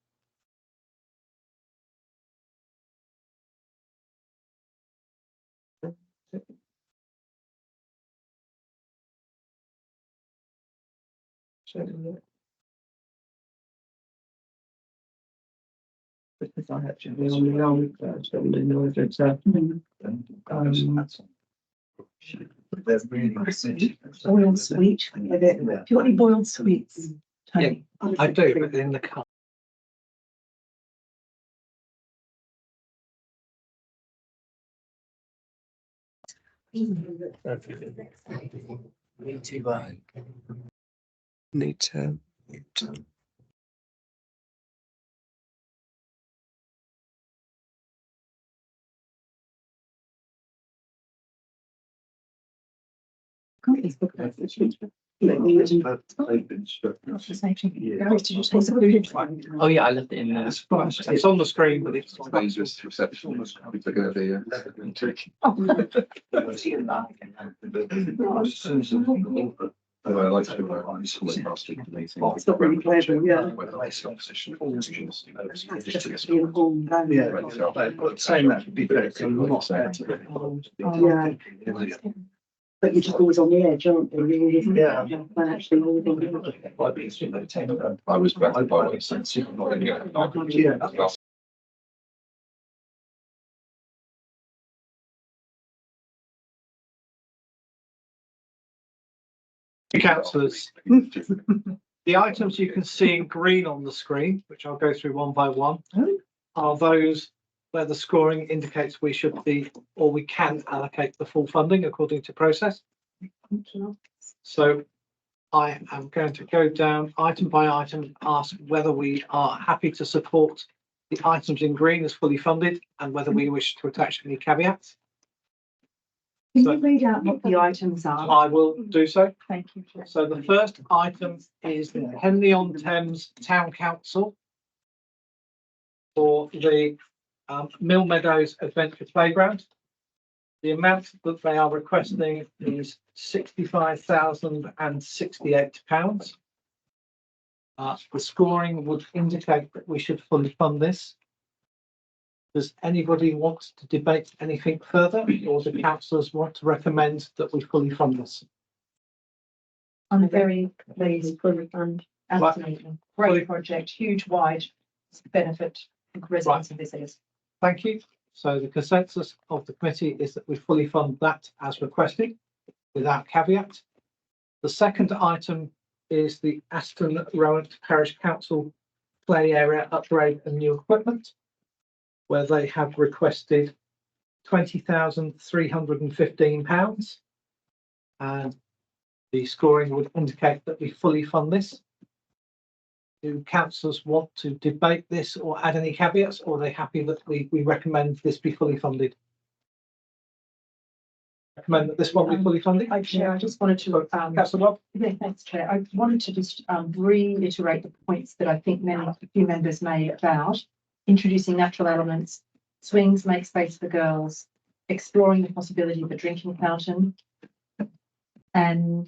Because I actually on the old version in order to. They're really Boiled sweet with it. Have you got any boiled sweets, Tony? I do, but in the car. Need to. Oh, yeah, I left it in there. It's on the screen, but it's. Dangerous reception. People are going to be. I like to go on this last week meeting. It's not really pleasant, yeah. Whether they see opposition or just, That's just to just get the informed value. But saying that would be fair, so I'm not there to. Yeah. But you're just always on the edge, aren't you? Yeah. Financially, I was back by what sense. Not going to Yeah. Councillors, the items you can see in green on the screen, which I'll go through one by one, are those where the scoring indicates we should be, or we can allocate the full funding according to process. So I am going to go down item by item, and ask whether we are happy to support the items in green as fully funded and whether we wish to attach any caveats. Can you read out what the items are? I will do so. Thank you. So the first item is the Henley-on-Thames Town Council for the Mill Meadows Adventure Playground. The amount that they are requesting is £65,068. The scoring would indicate that we should fully fund this. Does anybody want to debate anything further, or do councillors want to recommend that we fully fund this? I'm very pleased, fully fund. Absolutely. Great project, huge wide benefit for residents and visitors. Thank you. So the consensus of the committee is that we fully fund that as requested without caveat. The second item is the Aston Rowant Parish Council play area upgrade and new equipment, where they have requested £20,315. And the scoring would indicate that we fully fund this. Do councillors want to debate this or add any caveats, or are they happy that we recommend this be fully funded? Recommend that this one be fully funded? Chair, I just wanted to, Councillor Rob? yeah, thanks, Chair. I wanted to just reiterate the points that I think a few members made about introducing natural elements, swings, make space for girls, exploring the possibility of a drinking fountain. And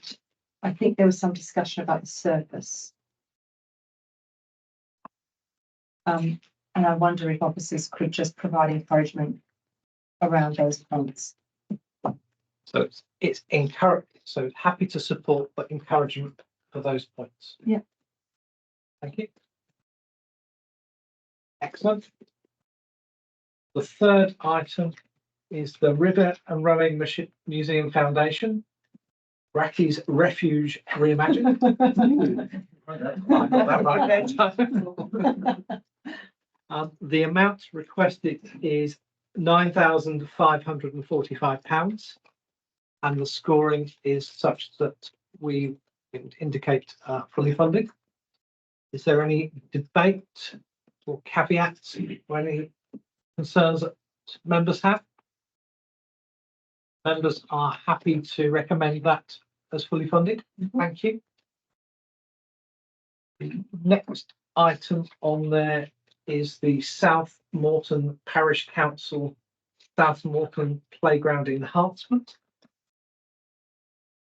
I think there was some discussion about the surface. And I wonder if officers could just provide encouragement around those funds. So it's encourage, so happy to support, but encouragement for those points. Yeah. Thank you. Excellent. The third item is the River and Rowing Museum Foundation, Racky's Refuge Reimagined. I got that right. The amount requested is £9,545, and the scoring is such that we indicate fully funded. Is there any debate or caveats or any concerns that members have? Members are happy to recommend that as fully funded. Thank you. The next item on there is the South Morton Parish Council South Morton Playground Enhancement.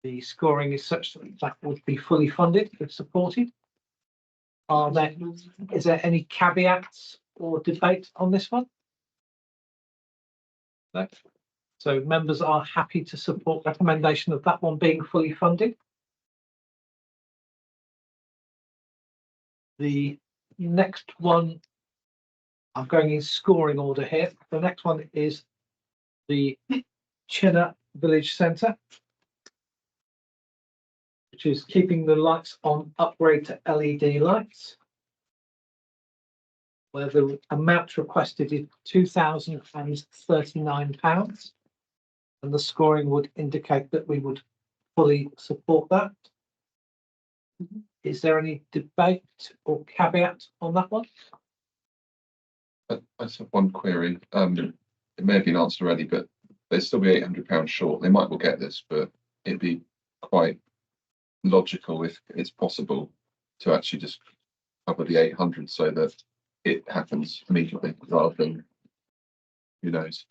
The scoring is such that that would be fully funded if supported. Is there any caveats or debate on this one? No. So members are happy to support recommendation of that one being fully funded. The next one, I'm going in scoring order here. The next one is the Chinner Village Centre, which is keeping the lights on, upgrade to LED lights, where the amount requested is £2,039, and the scoring would indicate that we would fully support that. Is there any debate or caveat on that one? I just have one query. It may have been answered already, but they'd still be £800 short. They might well get this, but it'd be quite logical if it's possible to actually just cover the 800 so that it happens immediately rather than who knows.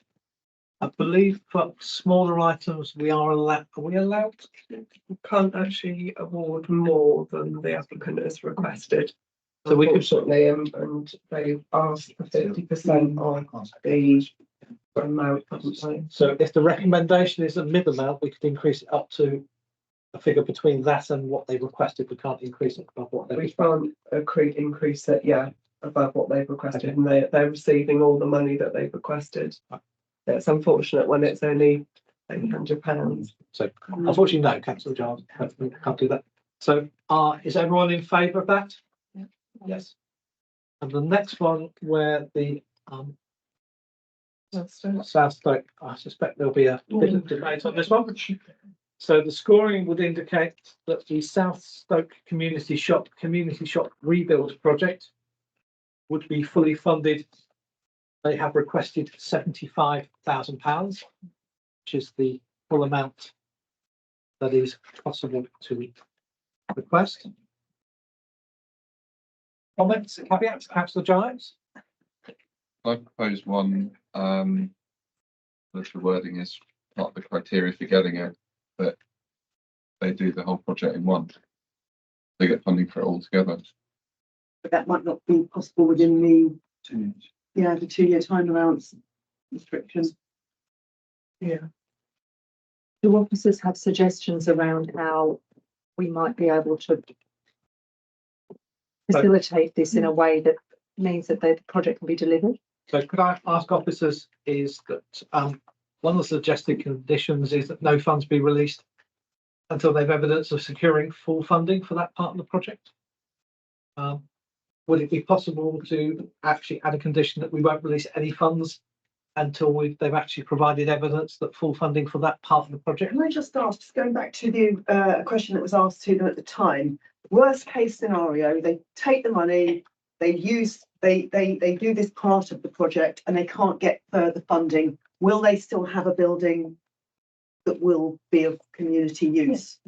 I believe for smaller items we are allowed. Are we allowed? We can't actually award more than the applicant has requested. So we could, Unfortunately, and they've asked for 50% of the amount, haven't they? so if the recommendation is a mid amount, we could increase it up to a figure between that and what they requested. We can't increase it above what they. We can't increase it, above what they've requested, and they're receiving all the money that they've requested. It's unfortunate when it's only £800. So unfortunately, no, councillor Giles, can't do that. So is everyone in favour of that? Yeah. Yes. And the next one where the South Stoke, I suspect there'll be a bit of debate on this one. So the scoring would indicate that the South Stoke Community Shop rebuild project would be fully funded. They have requested £75,000, which is the full amount that is possible to request. Comments, caveats, councillor Giles? I propose one, the wording is not the criteria for getting it, but they do the whole project in one. They get funding for it all together. But that might not be possible within the 2-year time allowance restriction. Do officers have suggestions around how we might be able to facilitate this in a way that means that the project can be delivered? So could I ask officers is that one of the suggested conditions is that no funds be released until they've evidence of securing full funding for that part of the project. Would it be possible to actually add a condition that we won't release any funds until they've actually provided evidence that full funding for that part of the project? Can I just ask, just going back to the question that was asked to them at the time, worst case scenario, they take the money, they do this part of the project and they can't get further funding. Will they still have a building that will be of community use?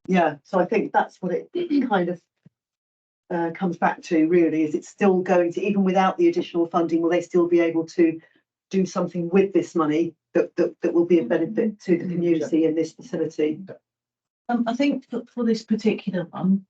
Yeah, so I think that's what it kind of comes back to really, is it's still going to, even without the additional funding, will they still be able to do something with this money that will be a benefit to the community in this facility? I think for this particular one,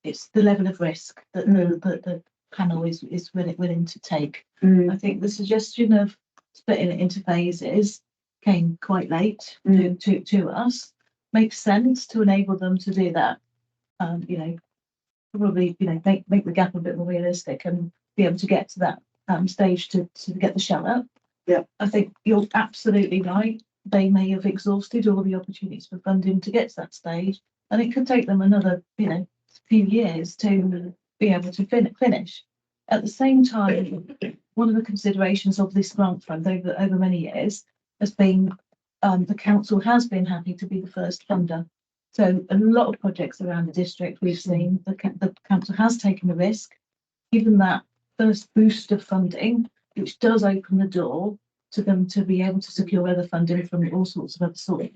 it's the level of risk that the panel is willing to take. I think the suggestion of splitting it into phases came quite late to us. Makes sense to enable them to do that. You know, probably, you know, make the gap a bit more realistic and be able to get to that stage to get the shell up. Yeah. I think you're absolutely right. They may have exhausted all the opportunities for funding to get to that stage, and it could take them another, you know, few years to be able to finish. At the same time, one of the considerations of this grant fund over many years has been the council has been happy to be the first funder. So a lot of projects around the district we've seen, the council has taken the risk, given that first boost of funding, which does open the door to them to be able to secure other funding from all sorts of other sources.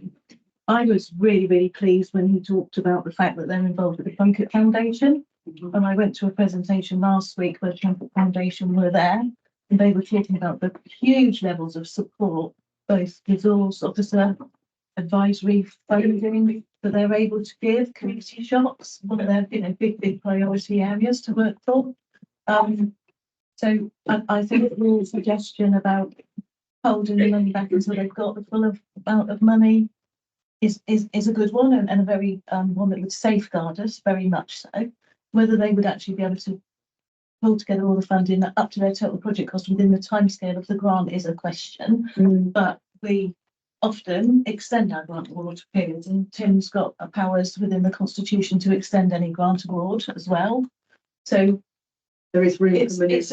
I was really, really pleased when he talked about the fact that they're involved with the Plunkett Foundation. And I went to a presentation last week where the Plunkett Foundation were there, and they were talking about the huge levels of support, both resource officer, advisory funding that they're able to give community shops, one of their, you know, big priority areas to work for. So I think the suggestion about holding the money back until they've got the full amount of money is a good one, and a very one that would safeguard us very much so. Whether they would actually be able to pull together all the funding up to their total project cost within the timescale of the grant is a question. But we often extend our grant award periods, and Tim's got powers within the constitution to extend any grant award as well. So there is really it's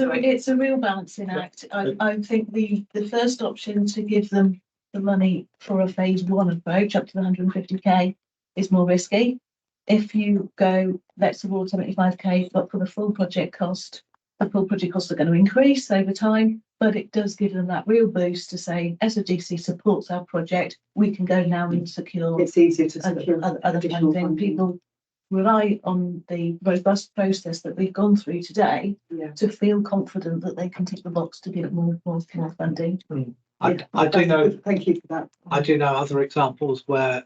a real balancing act. I think the first option to give them the money for a phase one approach up to the 150k is more risky. If you go, let's award 75k, but for the full project cost, the full project costs are going to increase over time, but it does give them that real boost to say, SODC supports our project, we can go now and secure. It's easier to secure other funding. People rely on the robust process that we've gone through today to feel confident that they can tick the box to give more funding. I do know. Thank you for that. I do know other examples where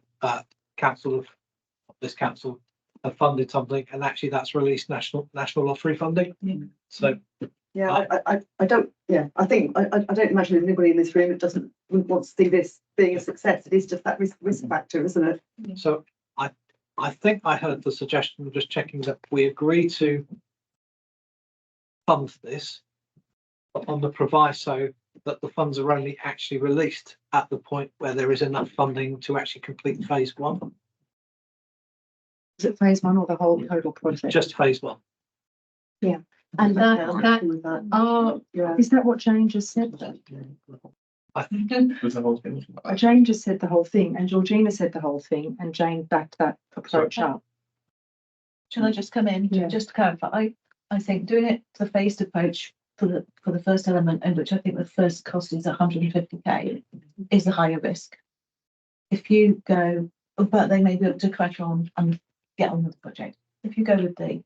this council have funded something, and actually that's released national lottery funding. So I don't. Yeah, I think I don't imagine there's anybody in this room that wouldn't want to see this being a success. It is just that risk factor, isn't it? So I think I heard the suggestion of just checking that we agree to fund this, but on the proviso that the funds are only actually released at the point where there is enough funding to actually complete phase one. Is it phase one or the whole total project? Just phase one. Yeah, and that is that what Jane just said? I think Jane just said the whole thing, and Georgina said the whole thing, and Jane backed that approach up. Shall I just come in just to clarify? I think doing it the phased approach for the first element, and which I think the first cost is 150k, is the higher risk. If you go, but they may be able to crack on and get on with the project. If you go with the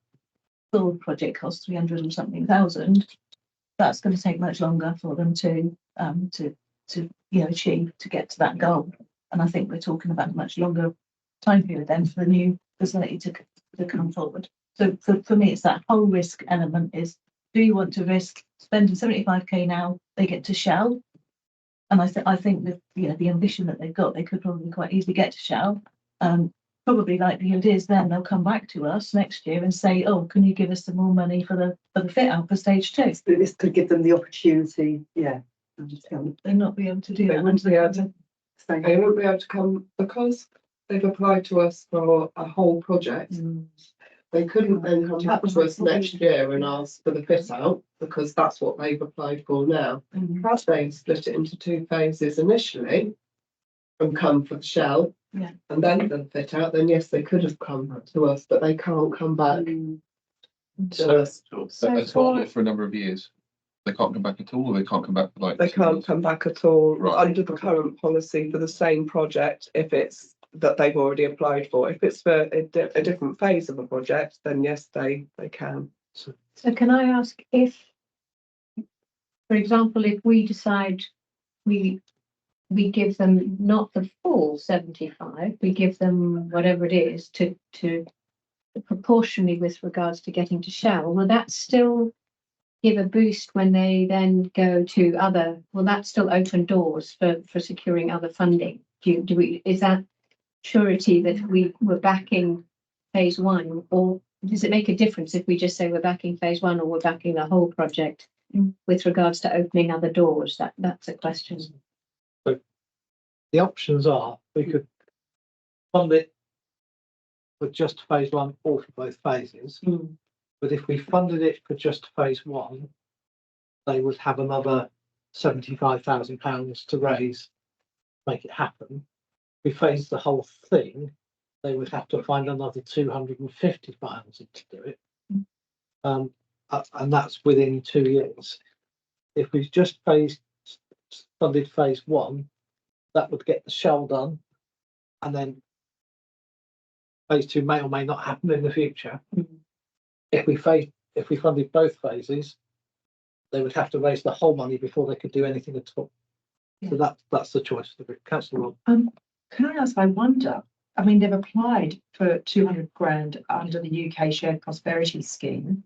full project cost 300 and something thousand, that's going to take much longer for them to achieve to get to that goal. And I think we're talking about a much longer time period then for the new facility to come forward. So for me, it's that whole risk element is, do you want to risk spending 75k now, they get to Shell? And I think with the ambition that they've got, they could probably quite easily get to Shell. Probably likelihood is then they'll come back to us next year and say, oh, can you give us some more money for the fit out for stage 2? This could give them the opportunity, they'll not be able to do that. They wouldn't be able to come because they've applied to us for a whole project. They couldn't then come back to us next year and ask for the fit out because that's what they've applied for now. Had they split it into 2 phases initially and come for the shell and then the fit out, then yes, they could have come to us, but they can't come back to us. That's for a number of years. They can't come back at all, or they can't come back for They can't come back at all under the Okay. current policy for the same project if it's that they've already applied for. If it's for a different phase of a project, then yes, they can. So can I ask if, for example, if we decide we give them not the full 75, we give them whatever it is to proportionally with regards to getting to Shell, will that still give a boost when they then go to other, will that still open doors for securing other funding? Do we, is that surety that we were backing phase one, or does it make a difference if we just say we're backing phase one or we're backing the whole project with regards to opening other doors? That's a question. The options are, we could fund it for just phase one or for both phases. But if we funded it for just phase one, they would have another £75,000 to raise, make it happen. If we phase the whole thing, they would have to find another 250,000 to do it. And that's within 2 years. If we just funded phase one, that would get the shell done, and then phase two may or may not happen in the future. If we funded both phases, they would have to raise the whole money before they could do anything at all. So that's the choice of the council. Can I ask, I wonder, I mean, they've applied for 200 grand under the UK Shared Prosperity Scheme.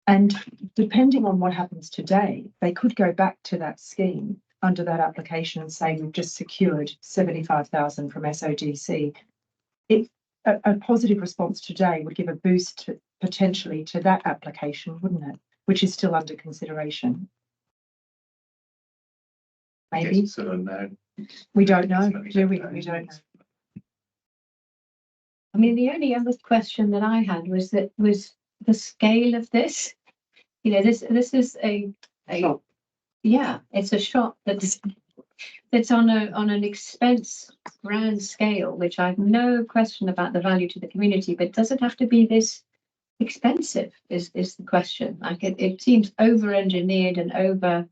And depending on what happens today, they could go back to that scheme under that application and say, we've just secured 75,000 from SODC. A positive response today would give a boost potentially to that application, wouldn't it? Which is still under consideration. Maybe. We don't know, do we? We don't know. I mean, the only other question that I had was the scale of this. You know, this is it's a shop that's on an expense grand scale, which I've no question about the value to the community, but does it have to be this expensive is the question. Like it seems over-engineered and over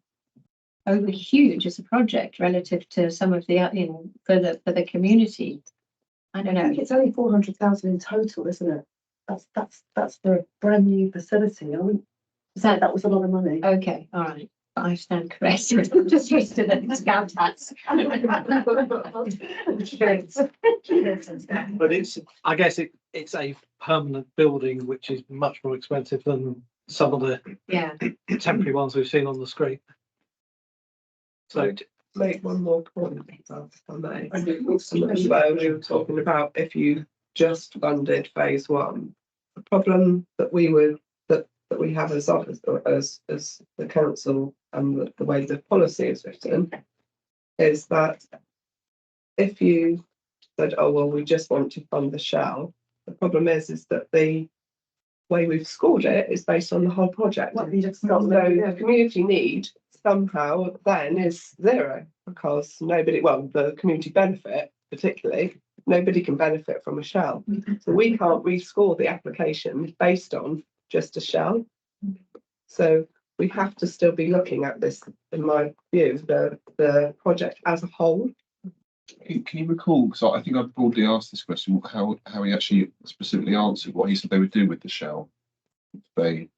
huge as a project relative to some of the, you know, for the community. I don't know. I think it's only 400,000 in total, isn't it? That's for a brand new facility. I wouldn't say that was a lot of money. Okay, all right. I stand corrected. I'm just used to the scout hats. But I guess it's a permanent building, which is much more expensive than some of the temporary ones we've seen on the screen. So Make one more point, if I may. Where we were talking about if you just funded phase one, the problem that we have as the council and the way the policy is written is that if you said, oh well, we just want to fund the shell, the problem is that the way we've scored it is based on the whole project. Well, you just So got the community need somehow then is zero because the community benefit particularly, nobody can benefit from a shell. So we can't rescore the application based on just a shell. So we have to still be looking at this, in my view, the project as a whole. Can you recall, because I think I broadly asked this question, how he actually specifically answered what he said they would do with the shell if they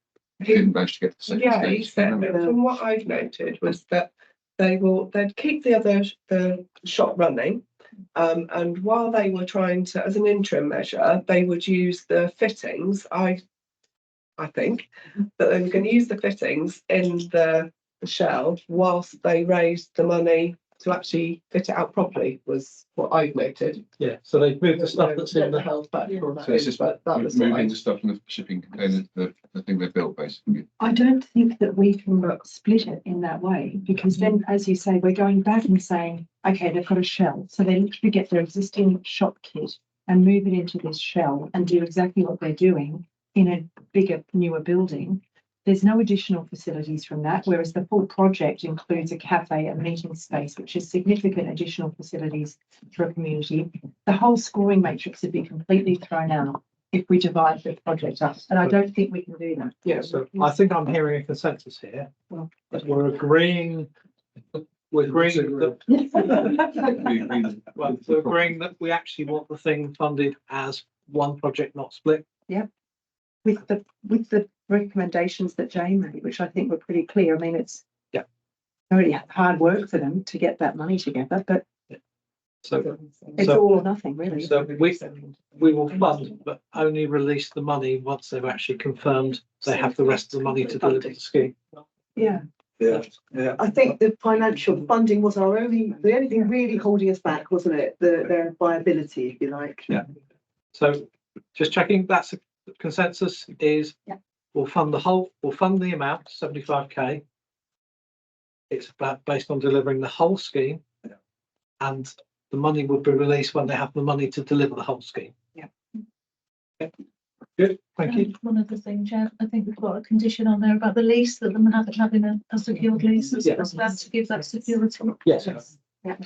didn't manage to get to the second stage? He said, from what I've noted was that they'd keep the shop running, and while they were trying to, as an interim measure, they would use the fittings. I think that they were going to use the fittings in the shell whilst they raised the money to actually fit it out properly, was what I've noted. yeah, so they've moved the stuff that's in the health back. So it's just moving the stuff from the shipping container, the thing they built basically. I don't think that we can split it in that way, because then, as you say, we're going back and saying, okay, they've got a shell. So they literally get their existing shop kit and move it into this shell and do exactly what they're doing in a bigger, newer building. There's no additional facilities from that, whereas the full project includes a cafe, a meeting space, which is significant additional facilities for a community. The whole scoring matrix would be completely thrown out if we divide the project up, and I don't think we can do that. Yeah, so I think I'm hearing a consensus here. That we're agreeing that we're agreeing that we actually want the thing funded as one project, not split. With the recommendations that Jane made, which I think were pretty clear. I mean, it's really hard work for them to get that money together, but So, It's So- all or nothing, really. so we will fund, but only release the money once they've actually confirmed they have the rest of the money to deliver the scheme. Yeah, Yeah, yeah. I think the financial funding was the only thing really holding us back, wasn't it? Their viability, if you like. Yeah. So just checking, that's a consensus is Yeah. we'll fund the amount, 75K. It's about based on delivering the whole scheme. Yeah. And the money will be released when they have the money to deliver the whole scheme. Yeah. Okay. Good, thank you. One other thing, Chair, I think we've got a condition on there about the lease, that them having a secured lease, as Yeah. that to give that security. Yes, Yeah.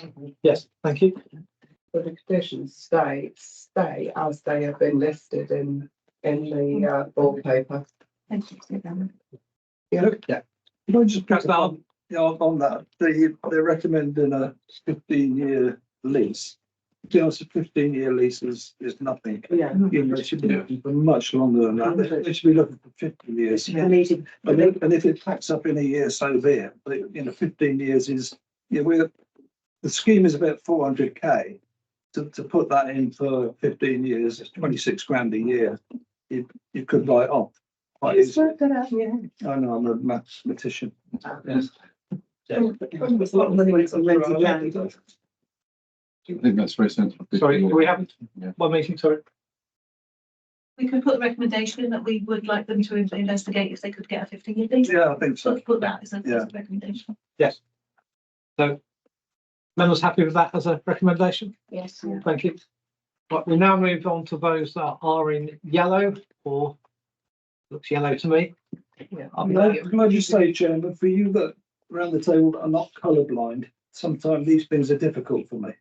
yes, thank you. So the conditions stay as they have been listed in the board paper. Thank you. Yeah. Can I just Perhaps pick that up on that, they're recommending a 15-year lease. To be honest, a 15-year lease is nothing. Yeah. You know, they should be looking for much longer than that. They should be looking for 50 years. Needed. And if it packs up in a year, so be it. But, 15 years is, the scheme is about 400K. To put that in for 15 years, it's 26 grand a year. You could buy it off. Quite easily. I know, I'm a mathematician. Yes. It's a lot of money when it's on rented land. I think that's very sensible. Sorry, we haven't, Yeah. one meeting, sorry. We could put the recommendation in that we would like them to investigate if they could get a 15-year lease. Yeah, I think so. Put that as a Yeah. recommendation. Yes. So members happy with that as a recommendation? Yes. Thank you. Right, we now move on to those that are in yellow or looks yellow to me. Can I just say, Chairman, for you that around the table that are not colourblind, sometimes these things are difficult for me.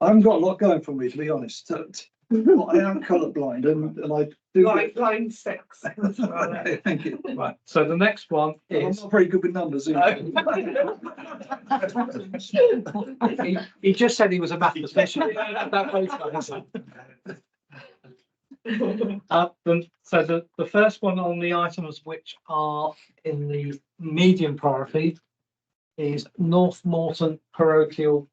I haven't got a lot going for me, to be honest. But I am colourblind and I do. Line 6. Thank you. Right, so the next one I'm is, not very good with numbers. he just said he was a mathematician. That makes sense. So the first one on the items which are in the medium priority is North Morton Parochial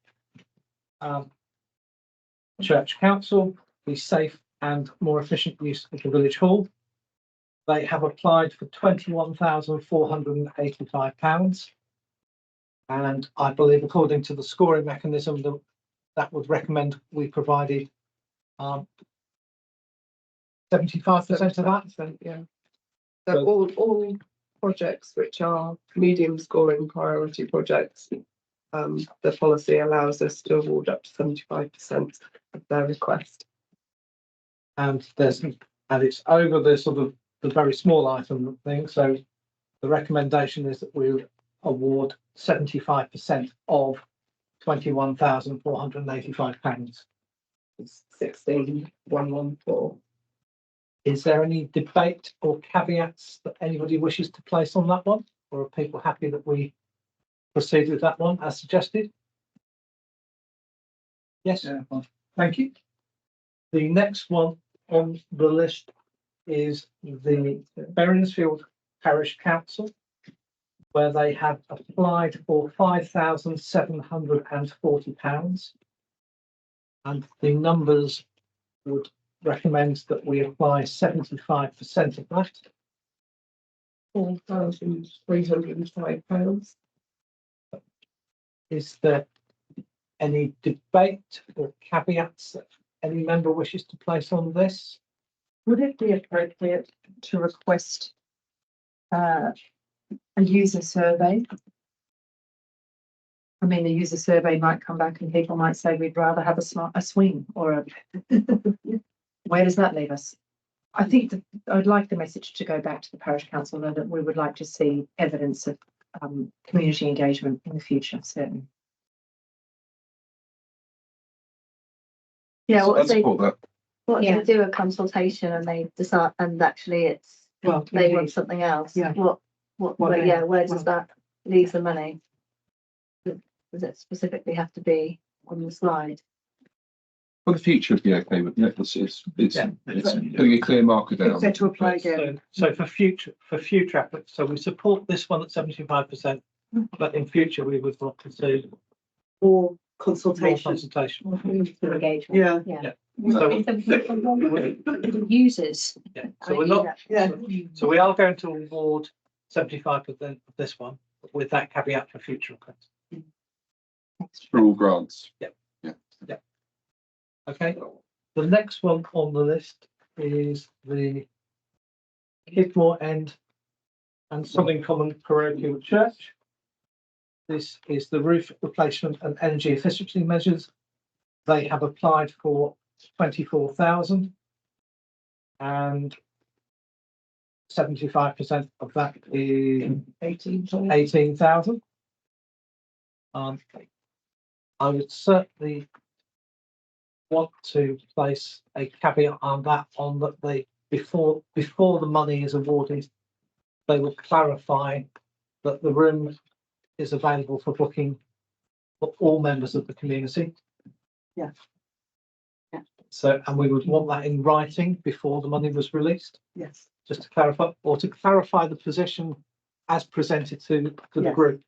Church Council, the safe and more efficient use of the village hall. They have applied for £21,485. And I believe according to the scoring mechanism that would recommend we provided 75% of that. Yeah. So all projects which are medium scoring priority projects, the policy allows us to award up to 75% of their request. And it's over the sort of the very small item thing. So the recommendation is that we award 75% of £21,485. It's 16,114. Is there any debate or caveats that anybody wishes to place on that one? Or are people happy that we proceed with that one as suggested? Yes, Yeah, fine. thank you. The next one on the list is the Berensfield Parish Council, where they have applied for £5,740. And the numbers would recommend that we apply 75% of that. £4,305. Is there any debate or caveats that any member wishes to place on this? Would it be appropriate to request a user survey? I mean, a user survey might come back and people might say, we'd rather have a swing or a. Where does that leave us? I think I'd like the message to go back to the parish council and that we would like to see evidence of community engagement in the future, certainly. Yeah, So I support that. what if they do a consultation and they decide, and actually it's, Well, they want something else? Yeah. Where does that leave the money? Does it specifically have to be on the slide? For the future, it'd be okay with it. It's putting a clear marker down. It's set to apply again. So for future efforts, so we support this one at 75%, but in future we would want to see. Or consultation. consultation. More community engagement. Yeah. So, Users. yeah, so we're not, Yeah. so we are going to award 75% of this one, with that caveat for future requests. For all grants. Okay, the next one on the list is the Kidmore End and Southern Common Parochial Church. This is the roof replacement and energy efficiency measures. They have applied for 24,000 and 75% of that is 18,000. I would certainly want to place a caveat on that, on that they, before the money is awarded, they will clarify that the room is available for booking for all members of the community. Yeah. So, and we would want that in writing before the money was released, Yes. just to clarify, or to clarify the position as presented to the Yes. group,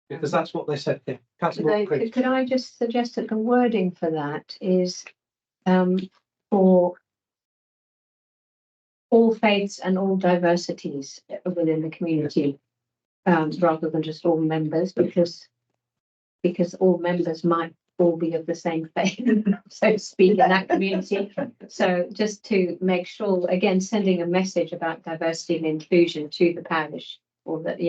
because that's what they said here. Councillor Watkin. Could I just suggest that the wording for that is for all faiths and all diversities within the community, rather than just all members, because all members might all be of the same faith, so to speak, in that community. So just to make sure, again, sending a message about diversity and inclusion to the parish, or that,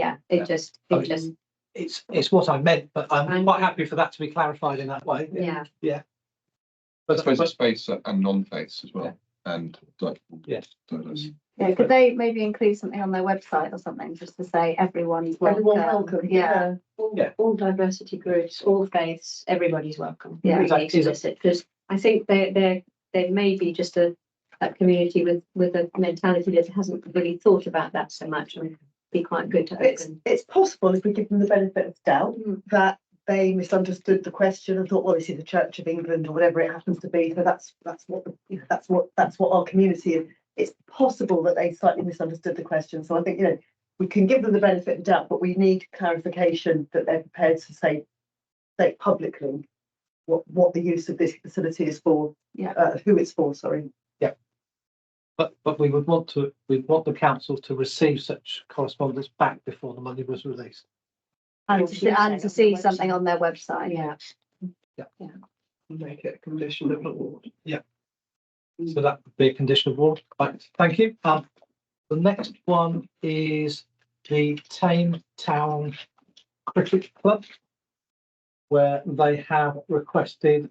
It's what I meant, but I'm quite happy for that to be clarified in that way. yeah. I But, suppose it's faiths and non-faiths as well, Yeah. and like. Yeah. diverse. Yeah, could they maybe include something on their website or something, just to say everyone's welcome? Everyone welcome. Yeah, All diversity groups, all faiths, everybody's welcome. Yeah. Really explicit, because I think there may be just a community with a mentality that hasn't really thought about that so much, and be quite good to open. It's possible, if we give them the benefit of doubt, that they misunderstood the question and thought, well, this is the Church of England or whatever it happens to be. So that's what our community is. It's possible that they slightly misunderstood the question. So I think, we can give them the benefit of the doubt, but we need clarification that they're prepared to say publicly what the use of this facility is for, who it's for, sorry. But we'd want the council to receive such correspondence back before the money was released. and to see something on their website. Yeah. Make it a condition of award. So that would be a condition of award. Right, thank you. The next one is the Tame Town Cricket Club, where they have requested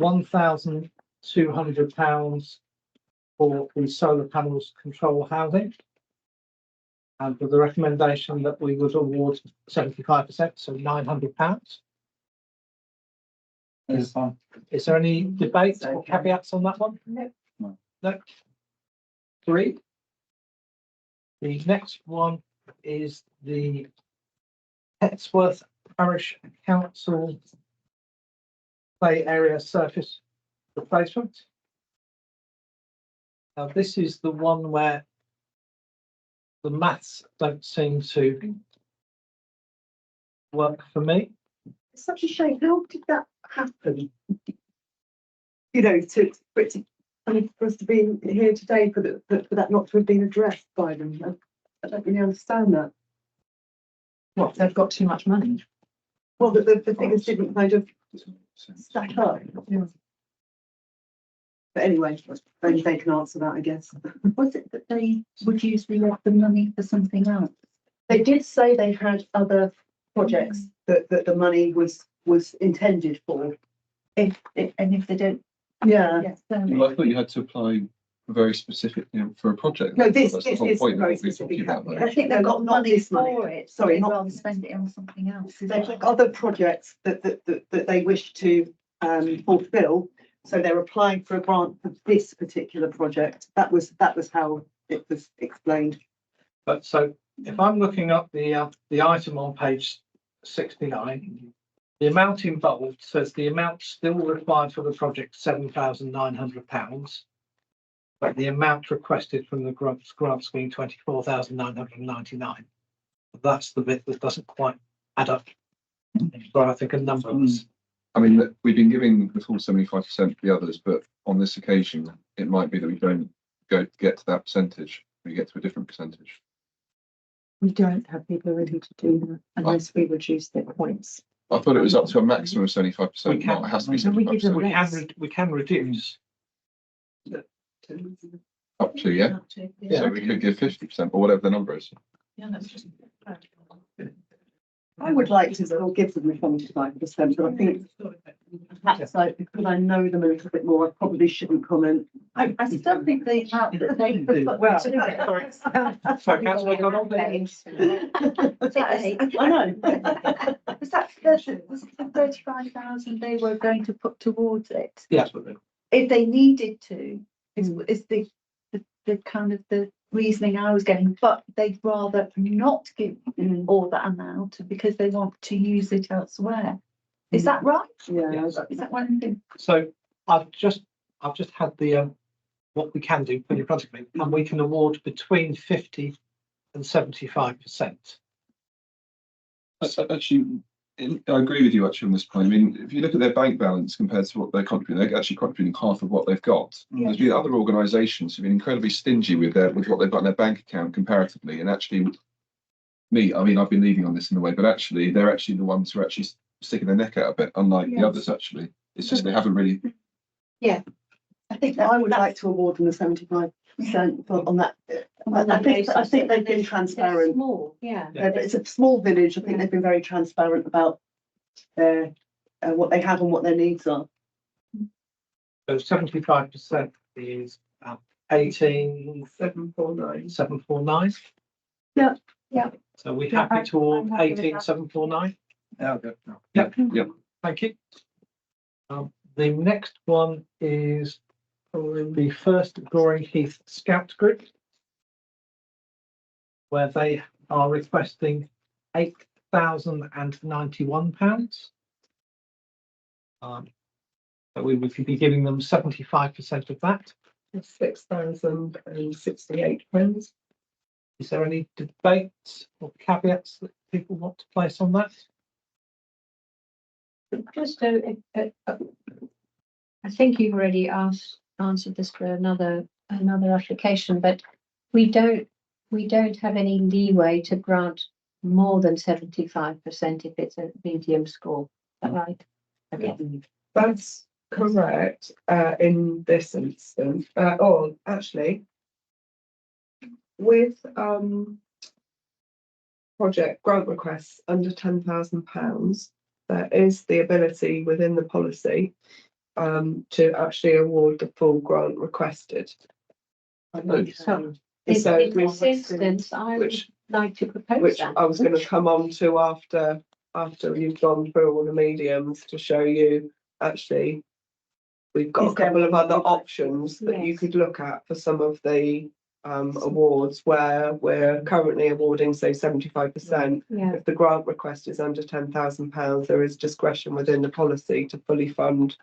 £1,200 for the solar panels control housing. And with the recommendation that we would award 75%, so £900. Is there any debate or caveats on that one? No. No. 3. The next one is the Petsworth Parish Council play area surface replacement. Now, this is the one where the maths don't seem to work for me. It's such a shame. How did that happen? For us to be here today for that not to have been addressed by them. I don't really understand that. What, they've got too much money? Well, the figures didn't kind of stack up. But anyway, only they can answer that, I guess. Was it that they would use the money for something else? They did say they had other projects that the money was intended for. And if they don't, Yeah. yes, Well, I thought you had to apply very specific, for a project. No, this That's the is whole point of very what we're specific. talking about, I though. think No, they've got not money this money. for it. Sorry, They'd not- rather spend it on something else. Is They've it? got other projects that they wish to fulfil. So they're applying for a grant for this particular project. That was how it was explained. But so if I'm looking up the item on page 69, the amount in bold says the amount still required for the project £7,900, but the amount requested from the grant scheme £24,999. That's the bit that doesn't quite add up. But I think a number was I mean, we've been giving the full 75% to the others, but on this occasion, it might be that we don't get to that percentage. We get to a different percentage. We don't have the ability to do that unless we reduce their points. I thought it was up to a maximum of 75%. We can- It has to be Can we give them 75%. We can reduce. Up to, yeah. So we could give 50% or whatever the number is. Yeah, that's just. I would like to still give them the 75%, but I think perhaps because I know them a little bit more, I probably shouldn't comment. I still think the amount that they put. Well, So councillor O'Connell, I know. Was that was the 35,000 they were going to put towards it? yeah, If they needed to, is the kind of the reasoning I was getting, but they'd rather not give all that amount because they want to use it elsewhere. Is that right? Yeah. Is that what I'm thinking? so I've just had the what we can do put in front of me, and we can award between 50 and 75%. Actually, I agree with you actually on this point. I mean, if you look at their bank balance compared to what they're contributing, they're actually contributing half of what they've got. There's been other organisations who've been incredibly stingy with what they've got in their bank account comparatively. And actually, I mean, I've been leading on this in a way, but actually, they're actually the ones who are actually sticking their neck out a bit, unlike the others. Actually, it's just they haven't really. I think I would like to award them the 75% on that. I think they've been transparent. Small, yeah. But it's a small village. I think they've been very transparent about their what they have and what their needs are. So 75% is 749. 18,749. Yeah. Yeah. So we're happy to award I'm happy with that. 18,749. Yeah, okay. Yep. Yep. Thank you. The next one is the First Goring Heath Scout Group, where they are requesting £8,091. So we would be giving them 75% of that. 6,068 pounds. Is there any debates or caveats that people want to place on that? Just I think you've already answered this for another application, but we don't have any leeway to grant more than 75% if it's a medium score. Is that right? Okay. That's correct in this instance. Or actually, with project grant requests under £10,000, there is the ability within the policy to actually award the full grant requested. So in this instance, I would like to propose Which that. I was going to come on to after you've gone through all the mediums to show you actually we've got a couple of other options that you could look at for some of the awards where we're currently awarding say 75%. Yeah. If the grant request is under £10,000, there is discretion within the policy to fully fund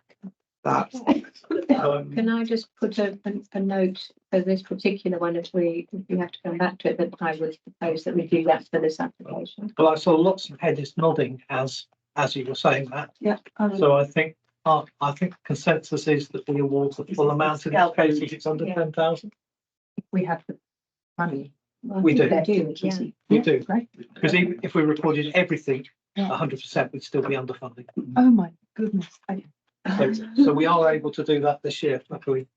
that. Can I just put a note for this particular one if we have to come back to it, but I would propose that we do that for this application. Well, I saw lots of heads nodding as you were saying that. Yeah. So I think consensus is that we award the full amount in this case if it's under 10,000. We have the money. We do. Yeah. We do. Right. Because even if we recorded everything, 100% we'd still be underfunding. Oh, my goodness. So we are able to do that this year, luckily.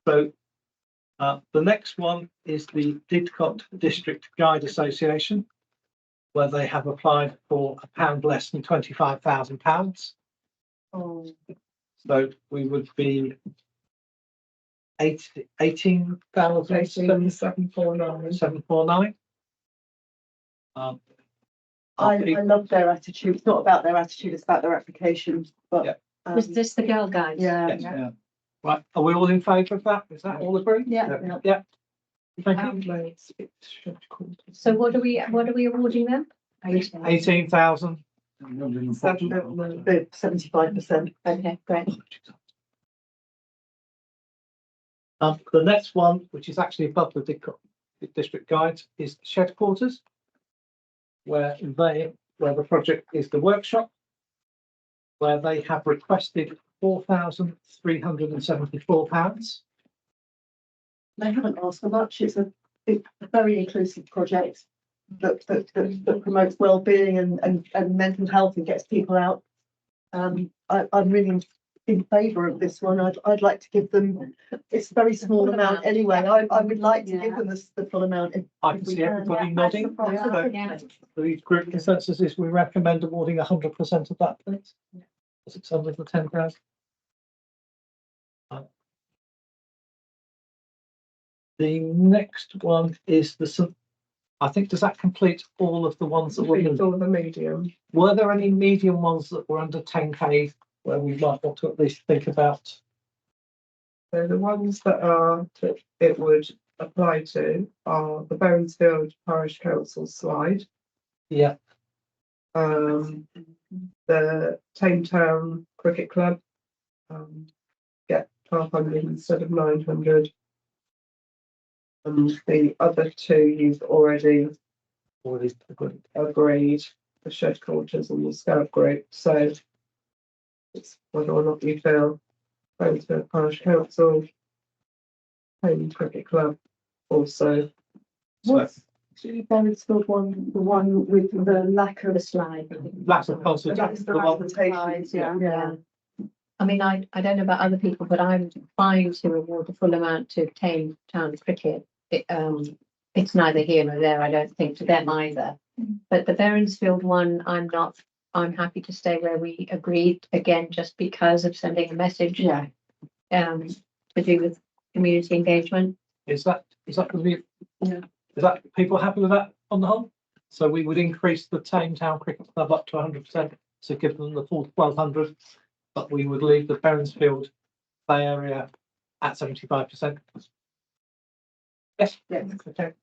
So the next one is the Didcot District Guide Association, where they have applied for £1 less than £25,000. So we would be 18,749. I love their attitude. It's not about their attitude, it's about their application. But Yeah. Was this the girl guide? yeah. Yeah. Right, are we all in favour of that? Is that all agreed? Yeah. Yeah. Thank you. So what are we awarding them? 18,000. The 75%. Okay, great. The next one, which is actually above the district guides, is shed quarters, where the project is the workshop. where they have requested £4,374. They haven't asked for much. It's a very inclusive project that promotes well-being and mental health and gets people out. I'm really in favour of this one. I'd like to give them, it's a very small amount anyway. I would like to give them the full amount. I can see everybody nodding. Yeah. So the group consensus is we recommend awarding 100% of that, please. 610,000. The next one is I think, does that complete all of the ones that were, All the medium. were there any medium ones that were under 10k where we might want to at least think about? So the ones that it would apply to are the Berensfield Parish Council slide, Yeah, the Tame Town Cricket Club, get 1,200 instead of 900. And the other two you've already agreed, the shed quarters and the scout group. So it's whether or not you feel Berensfield Parish Council, Tame Cricket Club, also. What's the Berensfield one, the one with the lacquer slide. lack of concert. Yeah. I mean, I don't know about other people, but I'm fine to award the full amount to Tame Town Cricket. It's neither here nor there, I don't think, to them either. But the Berensfield one, I'm happy to stay where we agreed, again, just because of sending a message. Yeah. To do with community engagement. Is that the view? Yeah. Is that people happy with that on the whole? So we would increase the Tame Town Cricket Club up to 100%, so give them the full 1,200, but we would leave the Berensfield Bay Area at 75%. Yes. Yes. Okay.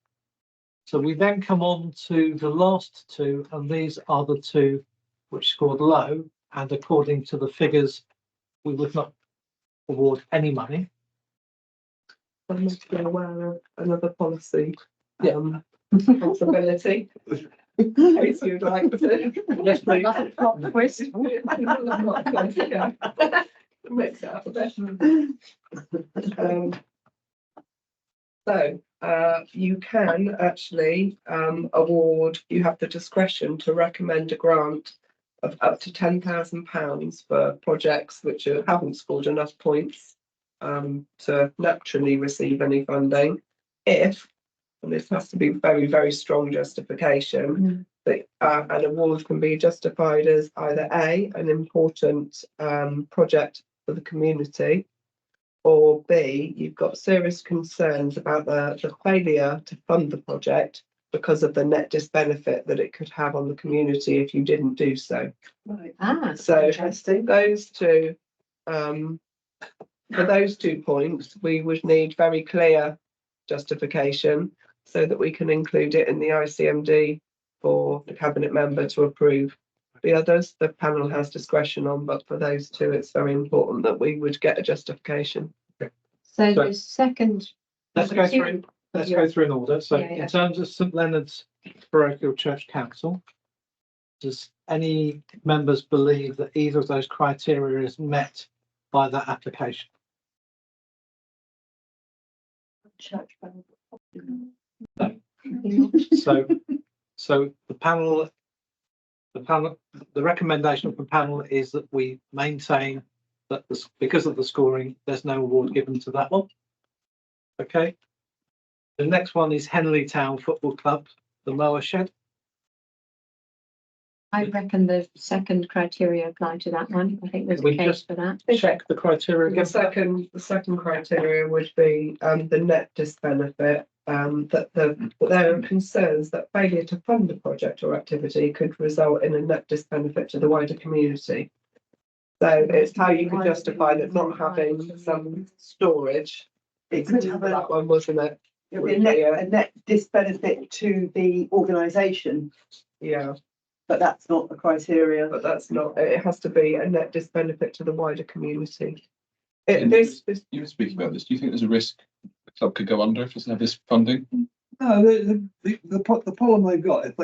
So we then come on to the last two, and these are the two which scored low, and according to the figures, we would not award any money. I must be aware of another policy. Yeah. Possibility. In case you'd like to. Yes, please. Mix it up a bit. So you can actually award, you have the discretion to recommend a grant of up to £10,000 for projects which haven't scored enough points to naturally receive any funding if, and this has to be very, very strong justification, that an award can be justified as either A, an important project for the community, or B, you've got serious concerns about the failure to fund the project because of the net disbenefit that it could have on the community if you didn't do so. Right. So Interesting. those two, for those 2 points, we would need very clear justification so that we can include it in the ICMD for the cabinet member to approve. The others, the panel has discretion on, but for those two, it's very important that we would get a justification. So So- the second. Let's go through. Let's go through in order. So Yeah, yeah. in terms of St Leonard's Parochial Church Council, does any members believe that either of those criteria is met by that application? Church bell. So the panel, the recommendation from the panel is that we maintain that because of the scoring, there's no award given to that one. Okay. The next one is Henley Town Football Club, the mower shed. I reckon the second criteria apply to that one. I think there's We a case just- for that. Check the criteria The again. second criteria would be the net disbenefit. That there are concerns that failure to fund a project or activity could result in a net disbenefit to the wider community. So it's how you can justify that not having some storage. It could have That one, wasn't it? It would be a net disbenefit to the organisation, Yeah, but that's not the criteria. but that's not, it has to be a net disbenefit to the wider community. And This you were speaking about this. Do you think there's a risk the club could go under if it doesn't have this funding? No, the problem they've got, if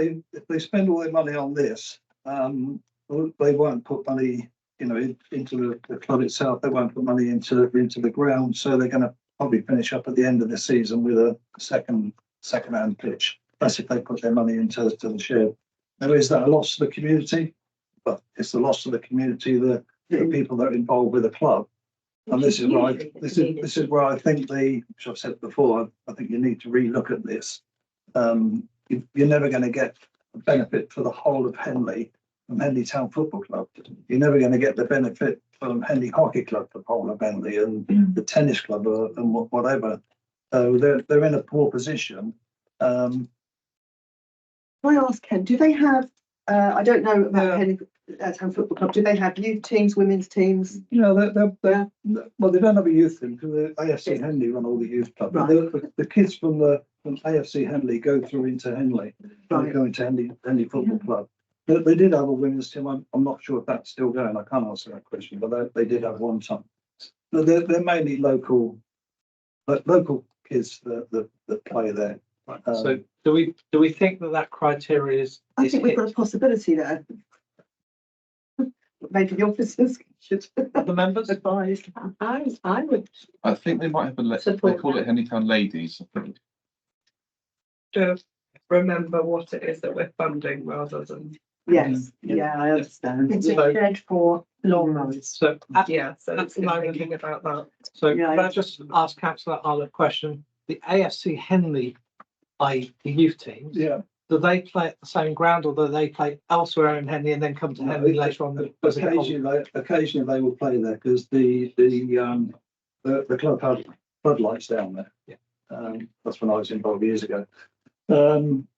they spend all their money on this, they won't put money you know, into the club itself. They won't put money into the ground, so they're going to probably finish up at the end of the season with a second-hand pitch. That's if they put their money into the shed. Now, is that a loss to the community? But it's the loss to the community, the people that are involved with the club. And this is where I think which I've said before, I think you need to relook at this. You're never going to get a benefit for the whole of Henley from Henley Town Football Club. You're never going to get the benefit from Henley Hockey Club for the whole of Henley and the tennis club and whatever. So they're in a poor position. Can I ask Ken, do they have, I don't know about Henley Town Football Club, do they have youth teams, women's teams? You know, well, they don't have a youth team because the AFC Henley run all the youth clubs. Right. The kids from AFC Henley go through into Henley, go into Henley Football Club. They did have a women's team. I'm not sure if that's still going. I can't answer that question, but they did have one time. But they're mainly local kids that play there. So do we think that criteria is? I think we've got a possibility there. Maybe the officers should The members? advise. I would I think they might have they Support call it Henley Town Ladies. I think. Just remember what it is that we're funding rather than, Yes, yeah, I understand. It's a So- shed for long runs. So yeah, so That's it's the moment. thinking about that. So Yeah, can I just ask Councillor Arle a question? The AFC Henley, the youth teams, Yeah. do they play at the same ground or do they play elsewhere in Henley and then come to Henley later on? as a whole? Occasionally they will play there because the club had floodlights down there. Yeah. That's when I was involved years ago.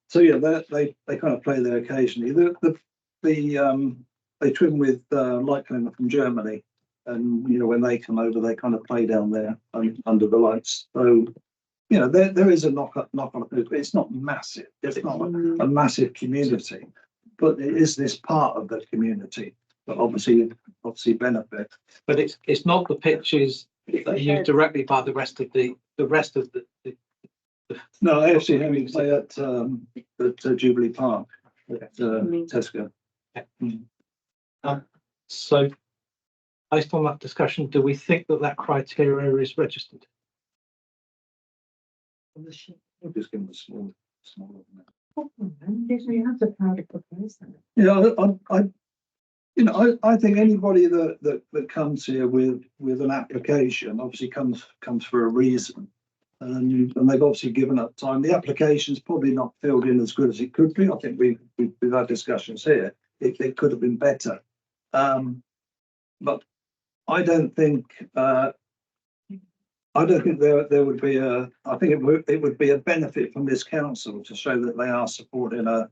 So yeah, they kind of play there occasionally. They twin with Light Climber from Germany, and you know when they come over, they kind of play down there under the lights. So you know there is a knock on. It's not massive. It's not a massive community, but it is this part of the community that obviously benefit. But it's not the pitches that are used directly by the rest of the No, AFC Henley play at Jubilee Park at Tesco. So based on that discussion, do we think that criteria is registered? We'll just give them a small. I think anybody that comes here with an application obviously comes for a reason. And they've obviously given up time. The application's probably not filled in as good as it could be. I think we've had discussions here. It could have been better. But I don't think there would be I think it would be a benefit from this council to show that they are supporting a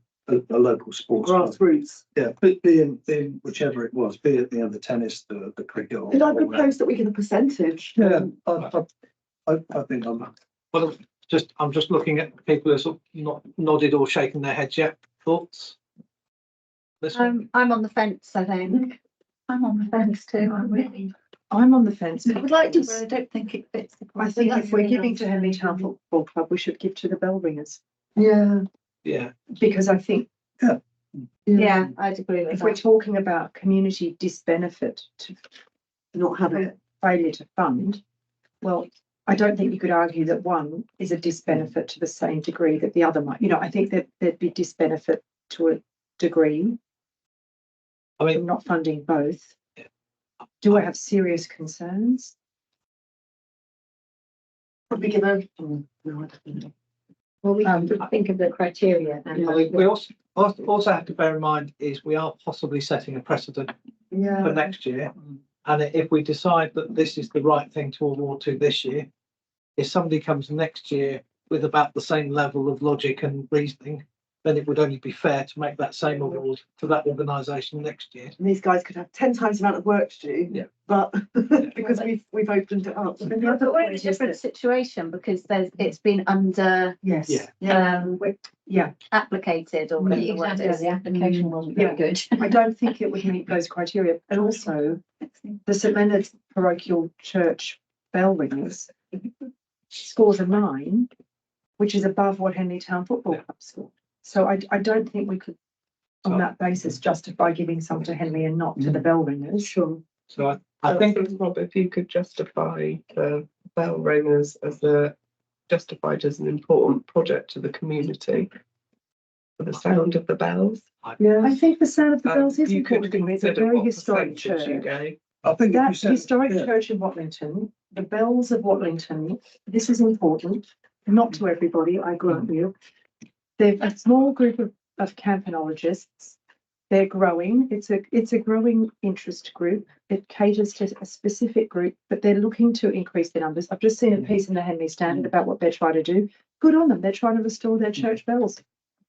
local sports club. Grassroots. Yeah, be in whichever it was, be it the tennis, the cricket. Could I propose that we give a percentage? Yeah, I think Well, I'm just looking at people who sort of not nodded or shaking their heads yet. Thoughts? This one? I'm on the fence, I think. I'm on the fence too, I really. I'm on the fence. I would like to, but I don't think it fits. the I think if we're criteria. giving to Henley Town Football Club, we should give to the Bell Ringers, Yeah. Yeah. because I think Yeah, I'd agree with if we're that. talking about community disbenefit to Not have it. failure to fund, well, I don't think you could argue that one is a disbenefit to the same degree that the other might. You know, I think that there'd be disbenefit to a degree. I mean, from not funding both. Do I have serious concerns? Probably give a. No, I don't know. Well, we have to think of the criteria I and. mean, we also have to bear in mind is we are possibly setting a precedent for Yeah. next year. And if we decide that this is the right thing to award to this year, if somebody comes next year with about the same level of logic and reasoning, then it would only be fair to make that same award to that organisation next year. And these guys could have 10 times the amount of work to do. Yeah. But because we've opened it up. But we're in a different situation because it's been under Yes. Yeah. Yeah, applicated or whatever the word Exactly, is. the application wasn't very good. I don't think it would meet those criteria. And also, the St Leonard's Parochial Church Bell Ringers scores a 9, which is above what Henley Town Football Club scored. So I don't think we could on that basis justify giving some to Henley and not to the bell ringers. Sure. So I think Rob, if you could justify the bell ringers as justified as an important project to the community for the sound of the bells. Yeah. I think the sound of the bells is You could important. It's a consider very what historic percentage you church. gave. I think if you That said, historic yeah. church in Watlington, the bells of Watlington, this is important, not to everybody, I grant you. They're a small group of campanologists. They're growing. It's a growing interest group. It caters to a specific group, but they're looking to increase their numbers. I've just seen a piece in the Henley Standard about what they're trying to do. Good on them. They're trying to restore their church bells.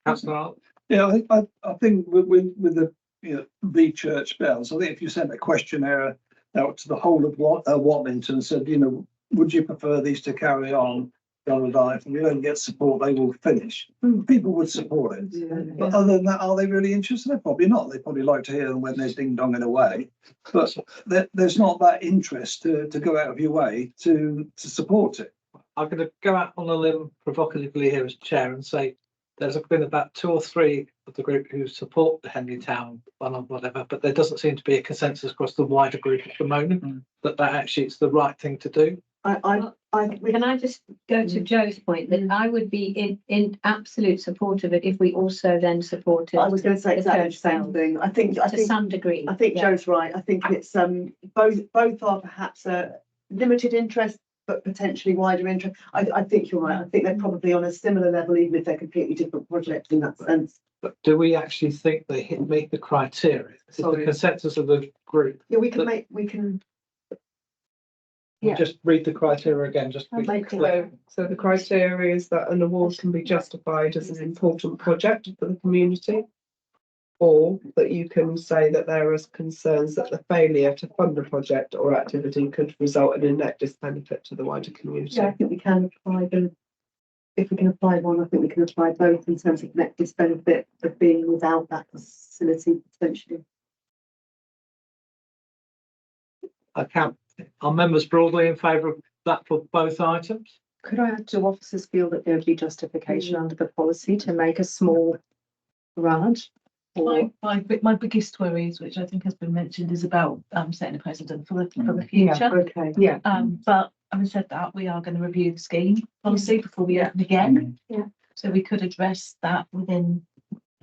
Councillor Hart, Yeah, I think with the, you know, the church bells, I think if you sent a questionnaire out to the whole of Watlington and said, you know, would you prefer these to carry on? If you don't get support, they will finish. People would support it. Yeah. But other than that, are they really interested? They're probably not. They probably like to hear them when they're ding donging away. But there's not that interest to go out of your way to support it. I'm going to go out on a limb provocatively here as chair and say there's been about 2 or 3 of the group who support the Henley Town one or whatever, but there doesn't seem to be a consensus across the wider group at the moment that actually it's the right thing to do. Can I just go to Joe's point that I would be in absolute support of it if we also then supported I was going to say the exactly the church same bells thing. I to think some degree. I think Yeah. Joe's right. I think it's both are perhaps a limited interest, but potentially wider interest. I think you're right. I think they're probably on a similar level, even if they're completely different projects in that sense. But do we actually think they meet the criteria? Is the Sorry. consensus of the group? Yeah, we But- can. Yeah. Just read the criteria again, just to be Make it clear. So the criteria is that an award can be justified as an important project for the community, or that you can say that there is concerns that the failure to fund a project or activity could result in a net disbenefit to the wider community. Yeah, I think we can apply them. If we can apply one, I think we can apply both in terms of net disbenefit of being without that facility potentially. Are members broadly in favour of that for both items? Could I add, do officers feel that there would be justification under the policy to make a small grant? Or My biggest worries, which I think has been mentioned, is about setting a precedent for the future. Okay. yeah, But having said that, we are going to review the scheme policy before we open again. Yeah. So we could address that within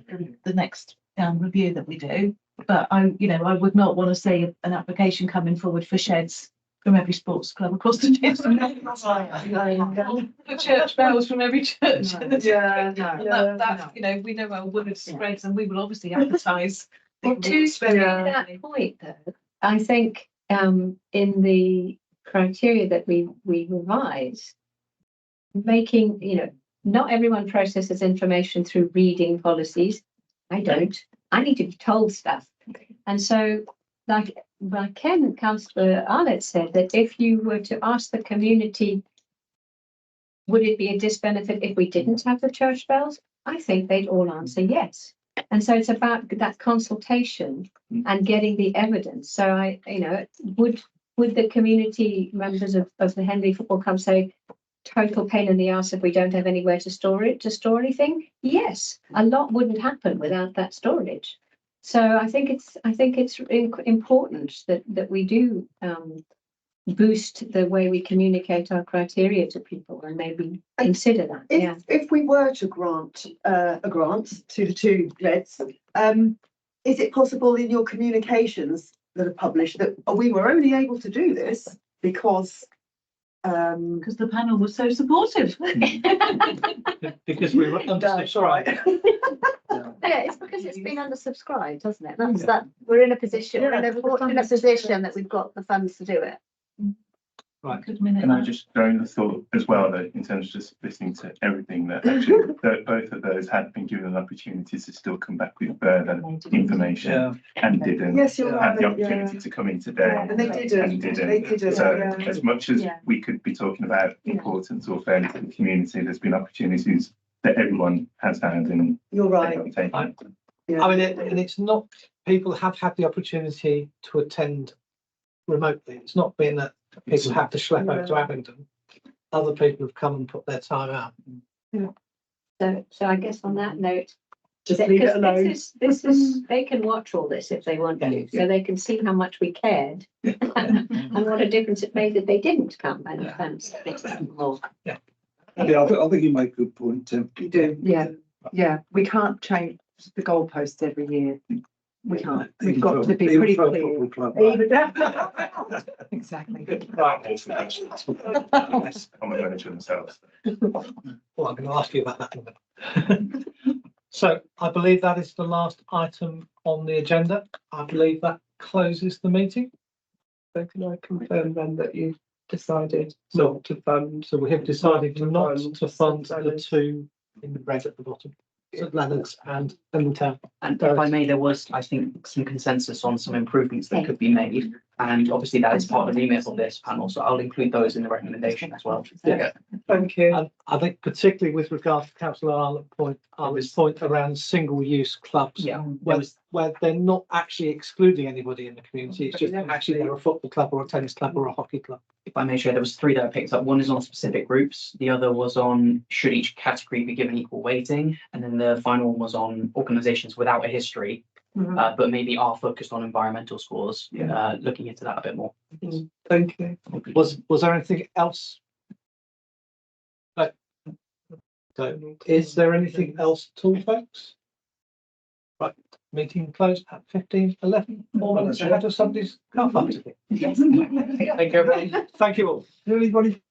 the next review that we do. But I would not want to see an application coming forward for sheds from every sports club across the district. For church bells from every church. No. Yeah, no. That, we know our word spreads, and we will obviously advertise. Well, to that point though, I think in the criteria that we revise, making, not everyone processes information through reading policies. I don't. I need to be told stuff. And so, like Councillor Arlett said, that if you were to ask the community, would it be a disbenefit if we didn't have the church bells? I think they'd all answer yes. And so it's about that consultation and getting the evidence. So would the community members of the Henley Football Club say, total pain in the arse if we don't have anywhere to store anything? Yes, a lot wouldn't happen without that storage. So I think it's important that we do boost the way we communicate our criteria to people and maybe consider that. Yeah. If we were to grant a grant to the 2 LEDs, is it possible in your communications that are published that we were only able to do this because the panel was so supportive. Because we were that's right. Yeah, it's because it's been undersubscribed, hasn't it? That's that we're in a position, we're in a fortunate position that we've got the funds to do it. Right. Can I just throw in the thought as well that in terms of just listening to everything that actually both of those had been given an opportunity to still come back with further information and didn't Yes, you're have the right. opportunity to come in today. And they didn't. They didn't. So Yeah. as much as we could be talking about importance or fairness to the community, there's been opportunities that everyone has had and You're right. they've not taken. Yeah. I mean, and it's not, people have had the opportunity to attend remotely. It's not been that people have to schlep out to Abingdon. Other people have come and put their time out. So I guess on that note, Just leave it alone. This is, they can watch all this if they want to, so they can see how much we cared. And what a difference it made that they didn't come and more. Yeah, I think you make a good point, Tim. You do, yeah, we can't change the goalposts every year. We can't, we've got to be Even pretty for a clear. football club. Even- Exactly. I'm a manager themselves. Well, I'm going to ask you about that in a minute. So I believe that is the last item on the agenda. I believe that closes the meeting. So can I confirm then that you decided So- not to fund? So we have decided not fund to fund St. the Leonard's. two in the red at the bottom, St Leonard's and Town. And if I may, there was, I think, some consensus on some improvements that could be made. And obviously that is part of the remit of this panel, so I'll include those in the recommendation as well. Yeah. Thank you. And I think particularly with regard to councillor Arlen's point around single-use clubs. Yeah, Where they're not actually excluding anybody in the community, it's just actually they're a football club or a tennis club or a hockey club. if I may share, there was three that I picked up. One is on specific groups. The other was on should each category be given equal weighting? And then the final one was on organisations without a history, but maybe are focused on environmental scores, looking into that a bit more. Thank you. Was there anything else? So is there anything else at all, folks? Right, meeting closed at 15:11, 4 minutes ahead of somebody's car park ticket. Yes. Thank you, everybody. Thank you all. Anybody